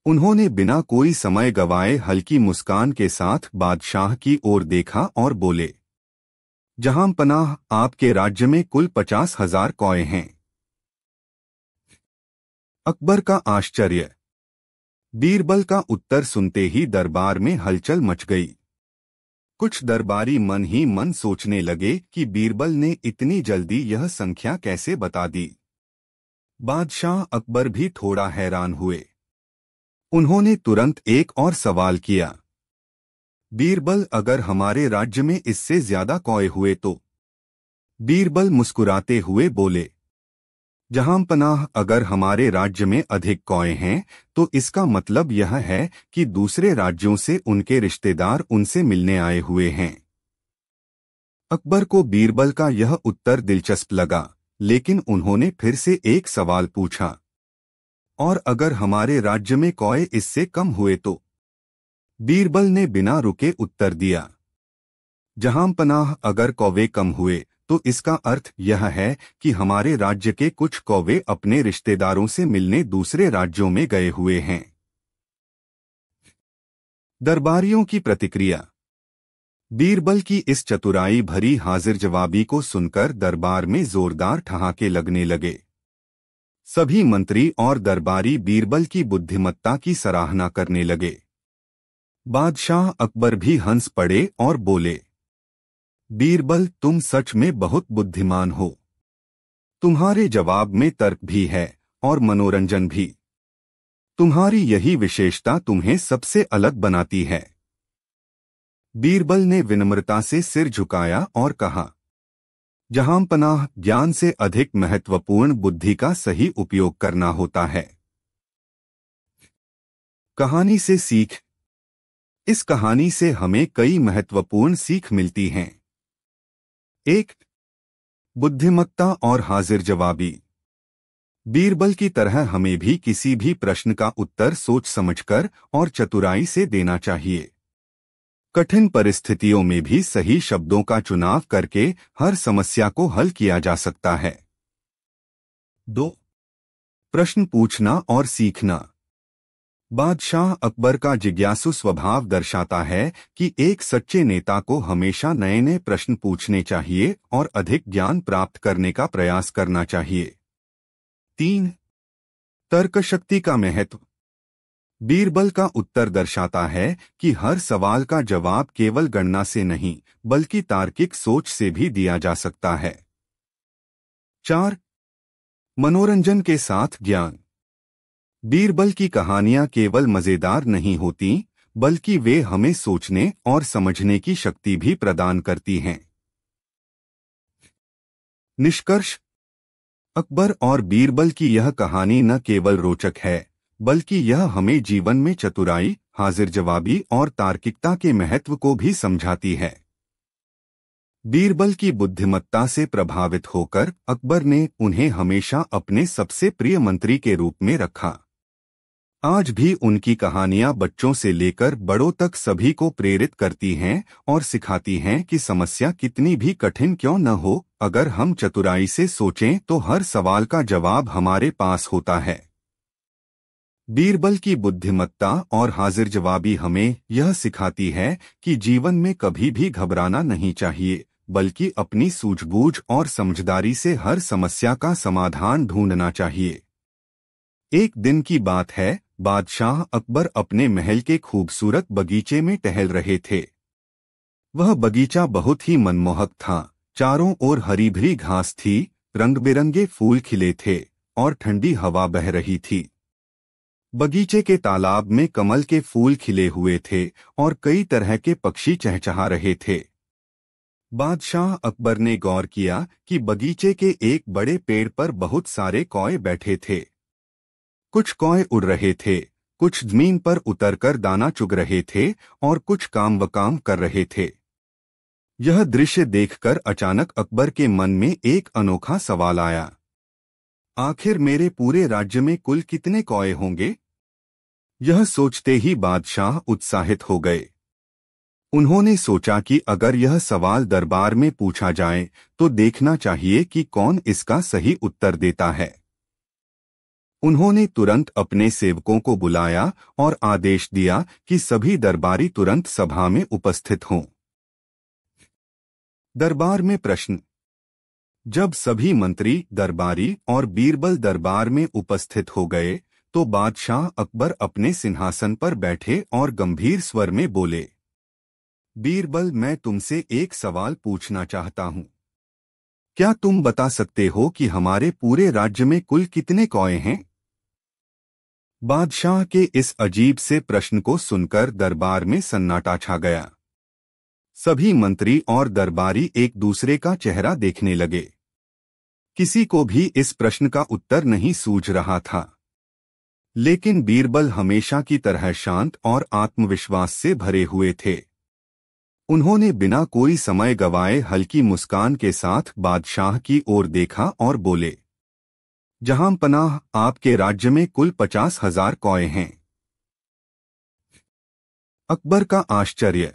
उन्होंने बिना कोई समय गवाए हल्की मुस्कान के साथ बादशाह की ओर देखा और बोले, जहांपनाह, आपके राज्य में कुल 50,000 कौए हैं। अकबर का आश्चर्य। बीरबल का उत्तर सुनते ही दरबार में हलचल मच गई। कुछ दरबारी मन ही मन सोचने लगे कि बीरबल ने इतनी जल्दी यह संख्या कैसे बता दी। बादशाह अकबर भी थोड़ा हैरान हुए। उन्होंने तुरंत एक और सवाल किया, बीरबल, अगर हमारे राज्य में इससे ज्यादा कौए हुए तो? बीरबल मुस्कुराते हुए बोले, जहांपनाह, अगर हमारे राज्य में अधिक कौए हैं तो इसका मतलब यह है कि दूसरे राज्यों से उनके रिश्तेदार उनसे मिलने आए हुए हैं। अकबर को बीरबल का यह उत्तर दिलचस्प लगा, लेकिन उन्होंने फिर से एक सवाल पूछा, और अगर हमारे राज्य में कौए इससे कम हुए तो? बीरबल ने बिना रुके उत्तर दिया, जहांपनाह, अगर कौवे कम हुए तो इसका अर्थ यह है कि हमारे राज्य के कुछ कौवे अपने रिश्तेदारों से मिलने दूसरे राज्यों में गए हुए हैं। दरबारियों की प्रतिक्रिया। बीरबल की इस चतुराई भरी हाजिर जवाबी को सुनकर दरबार में जोरदार ठहाके लगने लगे। सभी मंत्री और दरबारी बीरबल की बुद्धिमत्ता की सराहना करने लगे। बादशाह अकबर भी हंस पड़े और बोले, बीरबल, तुम सच में बहुत बुद्धिमान हो। तुम्हारे जवाब में तर्क भी है और मनोरंजन भी। तुम्हारी यही विशेषता तुम्हें सबसे अलग बनाती है। बीरबल ने विनम्रता से सिर झुकाया और कहा, जहांपनाह, ज्ञान से अधिक महत्वपूर्ण बुद्धि का सही उपयोग करना होता है। कहानी से सीख। इस कहानी से हमें कई महत्वपूर्ण सीख मिलती हैं। 1. बुद्धिमत्ता और हाजिर जवाबी। बीरबल की तरह हमें भी किसी भी प्रश्न का उत्तर सोच समझकर और चतुराई से देना चाहिए। कठिन परिस्थितियों में भी सही शब्दों का चुनाव करके हर समस्या को हल किया जा सकता है। 2. प्रश्न पूछना और सीखना। बादशाह अकबर का जिज्ञासु स्वभाव दर्शाता है कि एक सच्चे नेता को हमेशा नए नए प्रश्न पूछने चाहिए और अधिक ज्ञान प्राप्त करने का प्रयास करना चाहिए। 3. तर्कशक्ति का महत्व। बीरबल का उत्तर दर्शाता है कि हर सवाल का जवाब केवल गणना से नहीं बल्कि तार्किक सोच से भी दिया जा सकता है। 4. मनोरंजन के साथ ज्ञान। बीरबल की कहानियां केवल मजेदार नहीं होती बल्कि वे हमें सोचने और समझने की शक्ति भी प्रदान करती हैं। निष्कर्ष। अकबर और बीरबल की यह कहानी न केवल रोचक है बल्कि यह हमें जीवन में चतुराई, हाजिर जवाबी और तार्किकता के महत्व को भी समझाती है। बीरबल की बुद्धिमत्ता से प्रभावित होकर अकबर ने उन्हें हमेशा अपने सबसे प्रिय मंत्री के रूप में रखा। आज भी उनकी कहानियां बच्चों से लेकर बड़ों तक सभी को प्रेरित करती हैं और सिखाती हैं कि समस्या कितनी भी कठिन क्यों न हो, अगर हम चतुराई से सोचें तो हर सवाल का जवाब हमारे पास होता है। बीरबल की बुद्धिमत्ता और हाजिर जवाबी हमें यह सिखाती है कि जीवन में कभी भी घबराना नहीं चाहिए बल्कि अपनी सूझबूझ और समझदारी से हर समस्या का समाधान ढूंढना चाहिए। एक दिन की बात है, बादशाह अकबर अपने महल के खूबसूरत बगीचे में टहल रहे थे। वह बगीचा बहुत ही मनमोहक था। चारों ओर हरी भरी घास थी, रंग बिरंगे फूल खिले थे और ठंडी हवा बह रही थी। बगीचे के तालाब में कमल के फूल खिले हुए थे और कई तरह के पक्षी चहचहा रहे थे। बादशाह अकबर ने गौर किया कि बगीचे के एक बड़े पेड़ पर बहुत सारे कौए बैठे थे। कुछ कौए उड़ रहे थे, कुछ जमीन पर उतरकर दाना चुग रहे थे और कुछ काम वकाम कर रहे थे। यह दृश्य देखकर अचानक अकबर के मन में एक अनोखा सवाल आया। आखिर मेरे पूरे राज्य में कुल कितने कौए होंगे? यह सोचते ही बादशाह उत्साहित हो गए। उन्होंने सोचा कि अगर यह सवाल दरबार में पूछा जाए तो देखना चाहिए कि कौन इसका सही उत्तर देता है। उन्होंने तुरंत अपने सेवकों को बुलाया और आदेश दिया कि सभी दरबारी तुरंत सभा में उपस्थित हों। दरबार में प्रश्न। जब सभी मंत्री, दरबारी और बीरबल दरबार में उपस्थित हो गए तो बादशाह अकबर अपने सिंहासन पर बैठे और गंभीर स्वर में बोले, बीरबल, मैं तुमसे एक सवाल पूछना चाहता हूं। क्या तुम बता सकते हो कि हमारे पूरे राज्य में कुल कितने कौए हैं? बादशाह के इस अजीब से प्रश्न को सुनकर दरबार में सन्नाटा छा गया। सभी मंत्री और दरबारी एक दूसरे का चेहरा देखने लगे। किसी को भी इस प्रश्न का उत्तर नहीं सूझ रहा था। लेकिन बीरबल हमेशा की तरह शांत और आत्मविश्वास से भरे हुए थे। उन्होंने बिना कोई समय गवाए हल्की मुस्कान के साथ बादशाह की ओर देखा और बोले, जहांपनाह, आपके राज्य में कुल 50,000 कौए हैं। अकबर का आश्चर्य।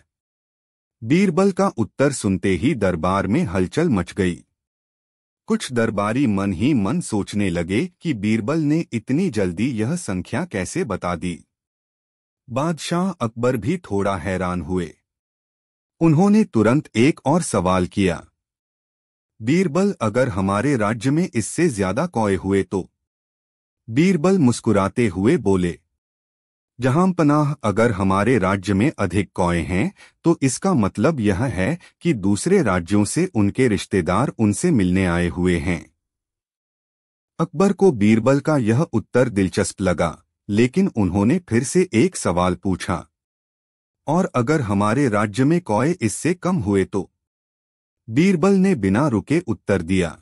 बीरबल का उत्तर सुनते ही दरबार में हलचल मच गई। कुछ दरबारी मन ही मन सोचने लगे कि बीरबल ने इतनी जल्दी यह संख्या कैसे बता दी। बादशाह अकबर भी थोड़ा हैरान हुए। उन्होंने तुरंत एक और सवाल किया, बीरबल, अगर हमारे राज्य में इससे ज्यादा कौए हुए तो? बीरबल मुस्कुराते हुए बोले, जहांपनाह, अगर हमारे राज्य में अधिक कौए हैं तो इसका मतलब यह है कि दूसरे राज्यों से उनके रिश्तेदार उनसे मिलने आए हुए हैं। अकबर को बीरबल का यह उत्तर दिलचस्प लगा, लेकिन उन्होंने फिर से एक सवाल पूछा, और अगर हमारे राज्य में कौए इससे कम हुए तो? बीरबल ने बिना रुके उत्तर दिया,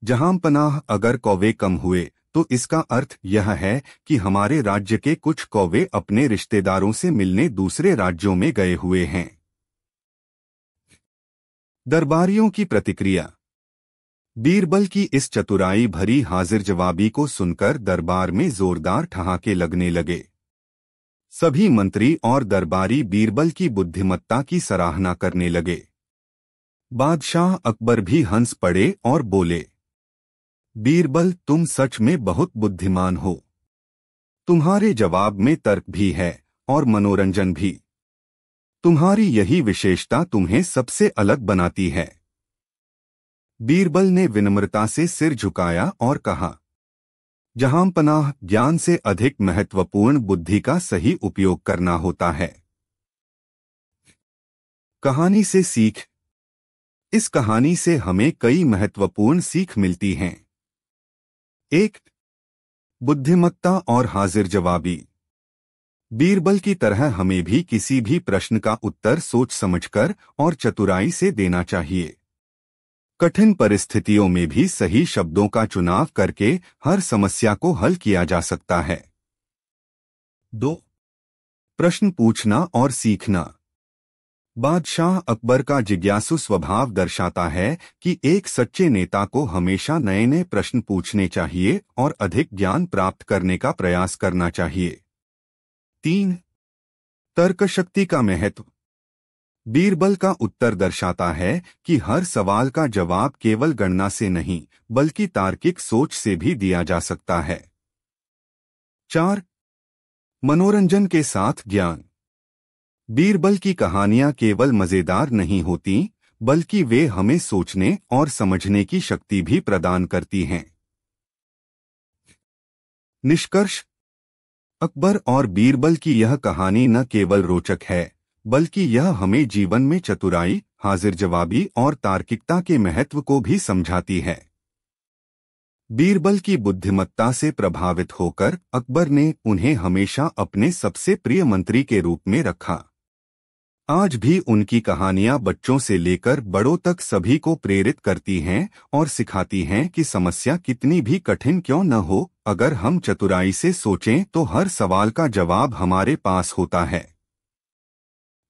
जहांपनाह, अगर कौवे कम हुए तो इसका अर्थ यह है कि हमारे राज्य के कुछ कौवे अपने रिश्तेदारों से मिलने दूसरे राज्यों में गए हुए हैं। दरबारियों की प्रतिक्रिया। बीरबल की इस चतुराई भरी हाजिर जवाबी को सुनकर दरबार में जोरदार ठहाके लगने लगे। सभी मंत्री और दरबारी बीरबल की बुद्धिमत्ता की सराहना करने लगे। बादशाह अकबर भी हंस पड़े और बोले, बीरबल, तुम सच में बहुत बुद्धिमान हो। तुम्हारे जवाब में तर्क भी है और मनोरंजन भी। तुम्हारी यही विशेषता तुम्हें सबसे अलग बनाती है। बीरबल ने विनम्रता से सिर झुकाया और कहा, जहांपनाह, ज्ञान से अधिक महत्वपूर्ण बुद्धि का सही उपयोग करना होता है। कहानी से सीख। इस कहानी से हमें कई महत्वपूर्ण सीख मिलती हैं। 1. बुद्धिमत्ता और हाजिर जवाबी। बीरबल की तरह हमें भी किसी भी प्रश्न का उत्तर सोच समझकर और चतुराई से देना चाहिए। कठिन परिस्थितियों में भी सही शब्दों का चुनाव करके हर समस्या को हल किया जा सकता है। 2. प्रश्न पूछना और सीखना। बादशाह अकबर का जिज्ञासु स्वभाव दर्शाता है कि एक सच्चे नेता को हमेशा नए नए प्रश्न पूछने चाहिए और अधिक ज्ञान प्राप्त करने का प्रयास करना चाहिए। 3. तर्कशक्ति का महत्व। बीरबल का उत्तर दर्शाता है कि हर सवाल का जवाब केवल गणना से नहीं बल्कि तार्किक सोच से भी दिया जा सकता है। 4. मनोरंजन के साथ ज्ञान। बीरबल की कहानियां केवल मजेदार नहीं होती बल्कि वे हमें सोचने और समझने की शक्ति भी प्रदान करती हैं। निष्कर्ष। अकबर और बीरबल की यह कहानी न केवल रोचक है बल्कि यह हमें जीवन में चतुराई, हाजिर जवाबी और तार्किकता के महत्व को भी समझाती है। बीरबल की बुद्धिमत्ता से प्रभावित होकर अकबर ने उन्हें हमेशा अपने सबसे प्रिय मंत्री के रूप में रखा। आज भी उनकी कहानियां बच्चों से लेकर बड़ों तक सभी को प्रेरित करती हैं और सिखाती हैं कि समस्या कितनी भी कठिन क्यों न हो, अगर हम चतुराई से सोचें तो हर सवाल का जवाब हमारे पास होता है।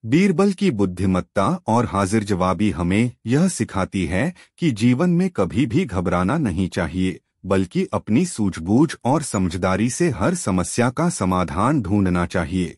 बीरबल की बुद्धिमत्ता और हाजिर जवाबी हमें यह सिखाती है कि जीवन में कभी भी घबराना नहीं चाहिए, बल्कि अपनी सूझबूझ और समझदारी से हर समस्या का समाधान ढूंढना चाहिए।